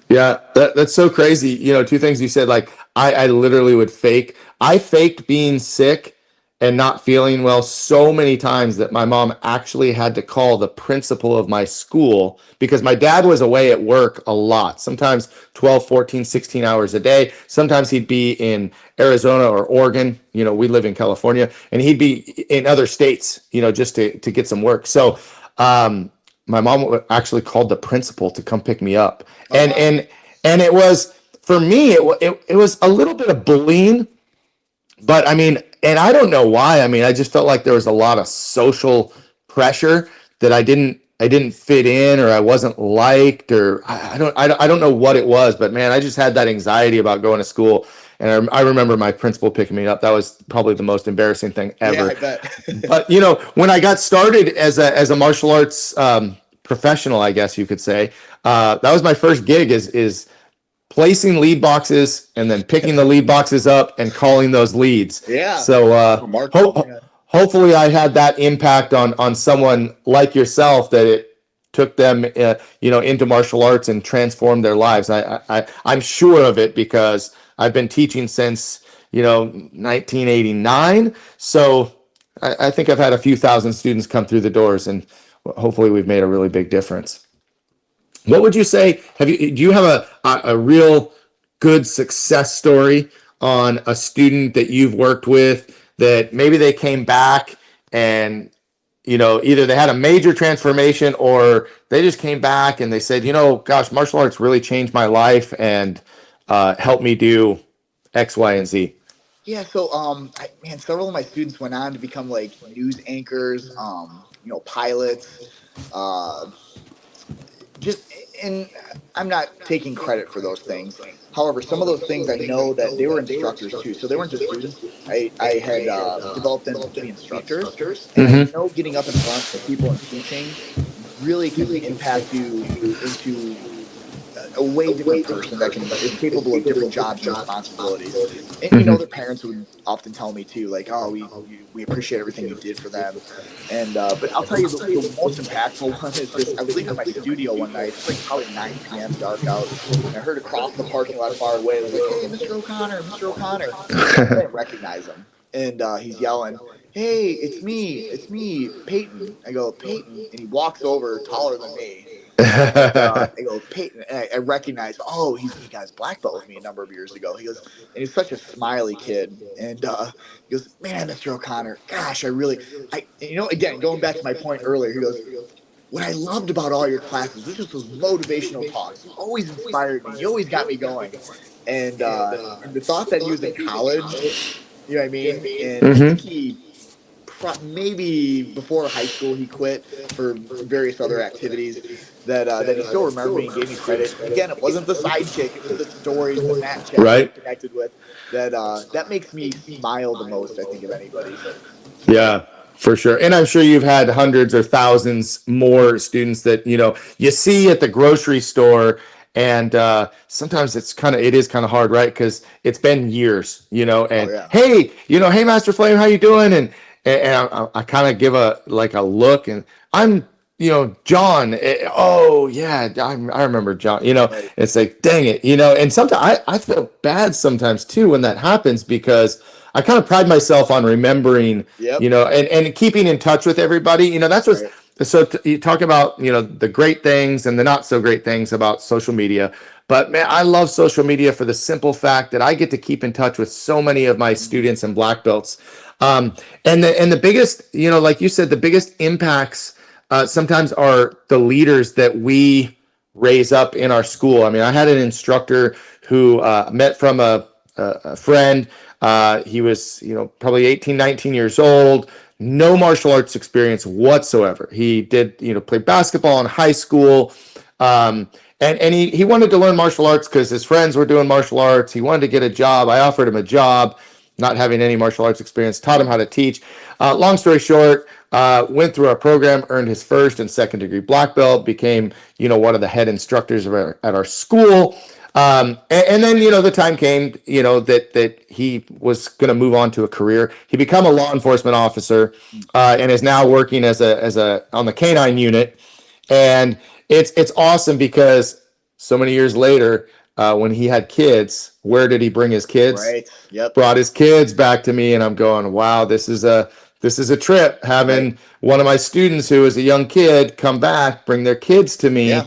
Yeah, that's so crazy. Two things you said, like I literally would fake. I faked being sick and not feeling well so many times that my mom actually had to call the principal of my school because my dad was away at work a lot, sometimes 12, 14, 16 hours a day. Sometimes he'd be in Arizona or Oregon. We live in California, and he'd be in other states, just to get some work. So, my mom actually called the principal to come pick me up, Oh and wow. and and it was for me. It was a little bit of bullying, but I mean, and I don't know why. I mean, I just felt like there was a lot of social pressure that I didn't fit in, or I wasn't liked, or I don't know what it was, but man, I just had that anxiety about going to school. And I remember my principal picking me up. That was probably the most embarrassing thing Yeah, I ever. bet. But when I got started as a martial arts professional, I guess you could say, that was my first gig. Is placing lead boxes and then picking the lead boxes up and calling those leads. Yeah, So remarkable. Yeah. hopefully I had that impact on someone like yourself, that it took them into martial arts and transformed their lives. I'm sure of it because I've been teaching since 1989. So I think I've had a few thousand students come through the doors, and hopefully we've made a really big difference. What would you say? Do you have a real good success story on a student that you've worked with that maybe they came back and either they had a major transformation, or they just came back and they said, gosh, martial arts really changed my life and helped me do X, Y, and Z. Yeah, so man, several of my students went on to become like news anchors, pilots, uh, just and I'm not taking credit for those things. However, some of those things I know that they were instructors too, so they weren't just students. I had developed them to be instructors, and I Mm-hmm. know getting up in front of people and teaching really can impact you into a way different person that is capable of different jobs and responsibilities. And you know, their parents would often tell me too, like, "Oh, we appreciate everything you did for them." And but I'll tell you, the most impactful one is just I was leaving my studio one night. It's like probably 9 p.m. dark out, and I heard across the parking lot far away. It was like, "Hey, Mr. O'Connor, Mr. O'Connor." I didn't recognize him, and he's yelling, "Hey, it's me, Peyton." I go, "Peyton," and he walks over, taller than me. I go, "Peyton," and I recognize, oh, he got his black belt with me a number of years ago. He goes, and he's such a smiley kid, and he goes, "Man, Mr. O'Connor, gosh, again, going back to my point earlier, he goes, what I loved about all your classes was just those motivational talks. You always inspired me. You always got me going." And the thought that he was in college, you know what I mean? And I think he maybe before high school he quit for various other activities. That he still remembered me and gave me credit. Again, it wasn't the sidekick; it was the stories that Matt Chesterton connected with. That makes me smile the most, I think, of anybody. Yeah, for sure. And I'm sure you've had hundreds or thousands more students that, you see at the grocery store. And sometimes it is kind of hard, right? Because it's been years, and hey, hey, Master Flame, how you doing? And I kind of give a look, and I'm, John. Oh yeah, I remember John. It's like, dang it, And sometimes I feel bad sometimes too when that happens, because I kind of pride myself on remembering, and keeping in touch with everybody. That's what's. Right. So you talk about, the great things and the not so great things about social media. But man, I love social media for the simple fact that I get to keep in touch with so many of my students and black belts. And the biggest, like you said, the biggest impacts sometimes are the leaders that we raise up in our school. I mean, I had an instructor who met from a friend. He was, probably 18, 19 years old. No martial arts experience whatsoever. He did, play basketball in high school. And he wanted to learn martial arts because his friends were doing martial arts. He wanted to get a job. I offered him a job, not having any martial arts experience, taught him how to teach. Long story short, went through our program, earned his first and second degree black belt, became, one of the head instructors at our school. And then, the time came, that he was going to move on to a career. He became a law enforcement officer, and is now working as on the canine unit. And it's awesome because so many years later, when he had kids, where did he bring his kids? Right. Yep. Brought his kids back to me, and I'm going, wow, this is a trip, having one of my students who is a young kid come back, bring their kids to me. Yeah.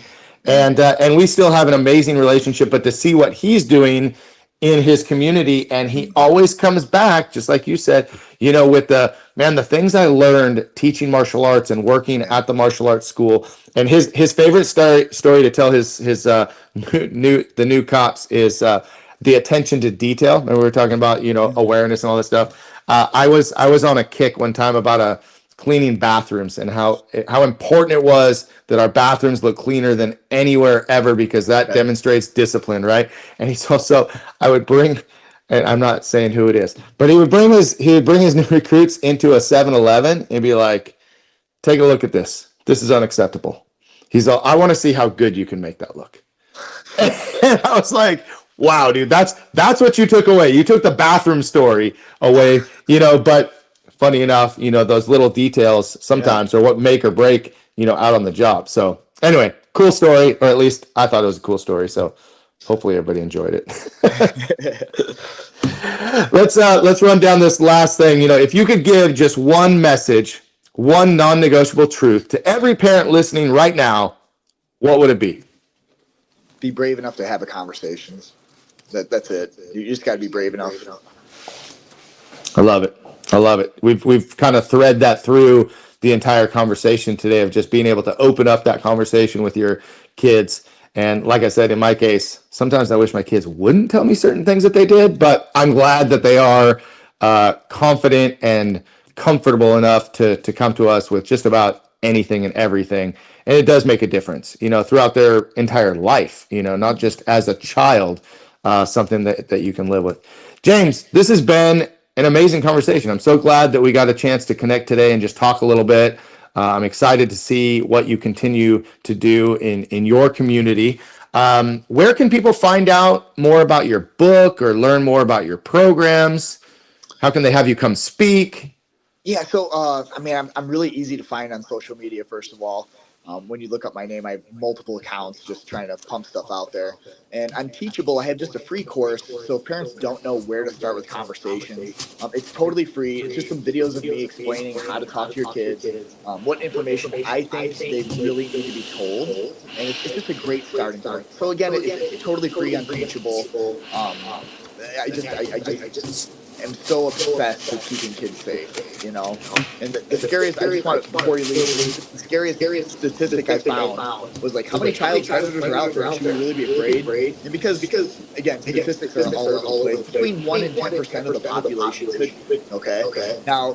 And we still have an amazing relationship, but to see what he's doing in his community, and he always comes back, just like you said, with the things I learned teaching martial arts and working at the martial arts school. And his favorite story to tell his new cops is the attention to detail. And we were talking about, awareness and all this stuff. I was on a kick one time about cleaning bathrooms and how important it was that our bathrooms look cleaner than anywhere ever, because that demonstrates discipline, right? And he's also, I would bring, and I'm not saying who it is, but he would bring his new recruits into a 7-Eleven and be like, take a look at this. This is unacceptable. He's all, I want to see how good you can make that look. And I was like, wow, dude, that's what you took away. You took the bathroom story away, but funny enough, those little details sometimes are what make or break, out on the job. So anyway, cool story, or at least I thought it was a cool story. So hopefully everybody enjoyed it. Let's run down this last thing. If you could give just one message, one non-negotiable truth to every parent listening right now, what would it be? Be brave enough to have a conversation. That's it. You just got to be brave enough. I love it. We've kind of thread that through the entire conversation today, of just being able to open up that conversation with your kids. And like I said, in my case, sometimes I wish my kids wouldn't tell me certain things that they did, but I'm glad that they are confident and comfortable enough to come to us with just about anything and everything. And it does make a difference, throughout their entire life, not just as a child, something that you can live with. James, this has been an amazing conversation. I'm so glad that we got a chance to connect today and just talk a little bit. I'm excited to see what you continue to do in your community. Where can people find out more about your book or learn more about your programs? How can they have you come speak? Yeah, so I mean, I'm really easy to find on social media. First of all, when you look up my name, I have multiple accounts just trying to pump stuff out there. And I'm teachable. I have just a free course, so if parents don't know where to start with conversations, it's totally free. It's just some videos of me explaining how to talk to your kids, what information I think they really need to be told, and it's just a great starting point. So again, it's totally free on Teachable. I just am so obsessed with keeping kids safe, you know. And the scariest, I just want to, before you leave, the scariest statistic I found was like how many child predators are out there. Should we really be afraid? And because again, statistics are all over the place. Between 1 and 10% of the population could. Okay. Now,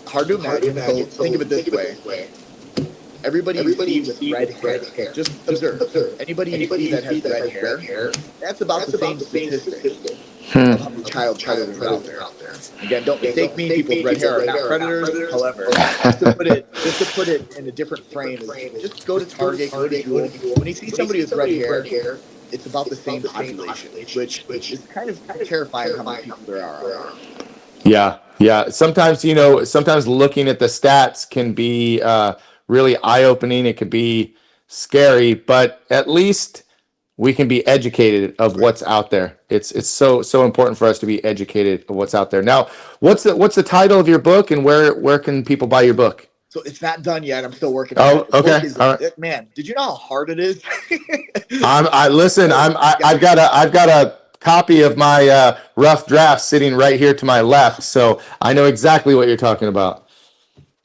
hard to imagine. So think of it this way. Everybody you see with red hair, just observe. Anybody you see that has red hair, that's about the same statistic of how many child predators are out there. Again, don't mistake me. People with red hair are not predators. However, just to put it in a different frame, is just go to Target, go to Jewel. When you see somebody with red hair, it's about the same population, which is kind of terrifying how many people there are. Yeah. Sometimes looking at the stats can be really eye-opening. It could be scary, but at least we can be educated of what's out there. It's so important for us to be educated of what's out there. Now, what's the title of your book, and where can people buy your book? So it's not done yet. I'm still working on it. Okay. All right. Man, did you know how hard it is? I've got a copy of my rough draft sitting right here to my left, so I know exactly what you're talking about.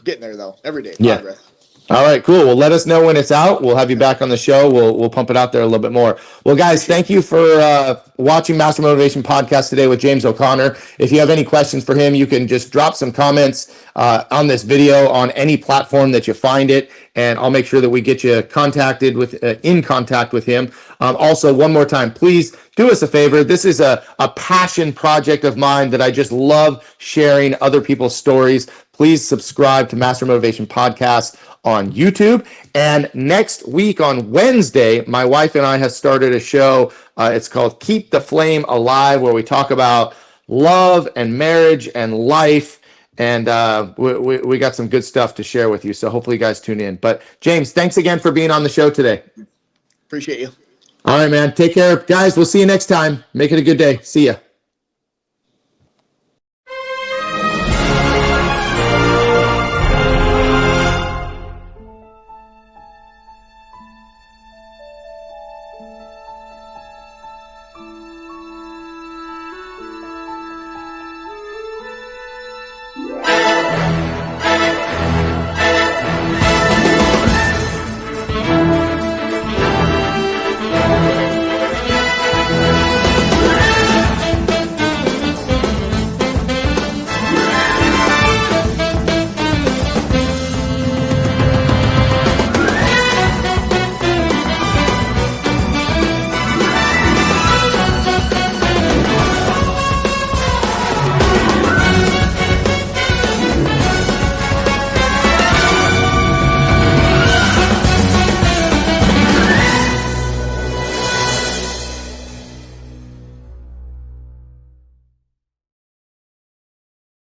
Getting there though, every day. Yeah. Progress. All right, cool. Well, let us know when it's out. We'll have you back on the show. We'll pump it out there a little bit more. Well, guys, thank you for watching Master Motivation Podcast today with James O'Connor. If you have any questions for him, you can just drop some comments on this video on any platform that you find it, and I'll make sure that we get you in contact with him. Also, one more time, please do us a favor. This is a passion project of mine that I just love sharing other people's stories. Please subscribe to Master Motivation Podcast on YouTube. And next week on Wednesday, my wife and I have started a show. It's called Keep the Flame Alive, where we talk about love and marriage and life. And we got some good stuff to share with you. So hopefully you guys tune in. But James, thanks again for being on the show today. Appreciate you. All right, man. Take care. Guys, we'll see you next time. Make it a good day. See ya.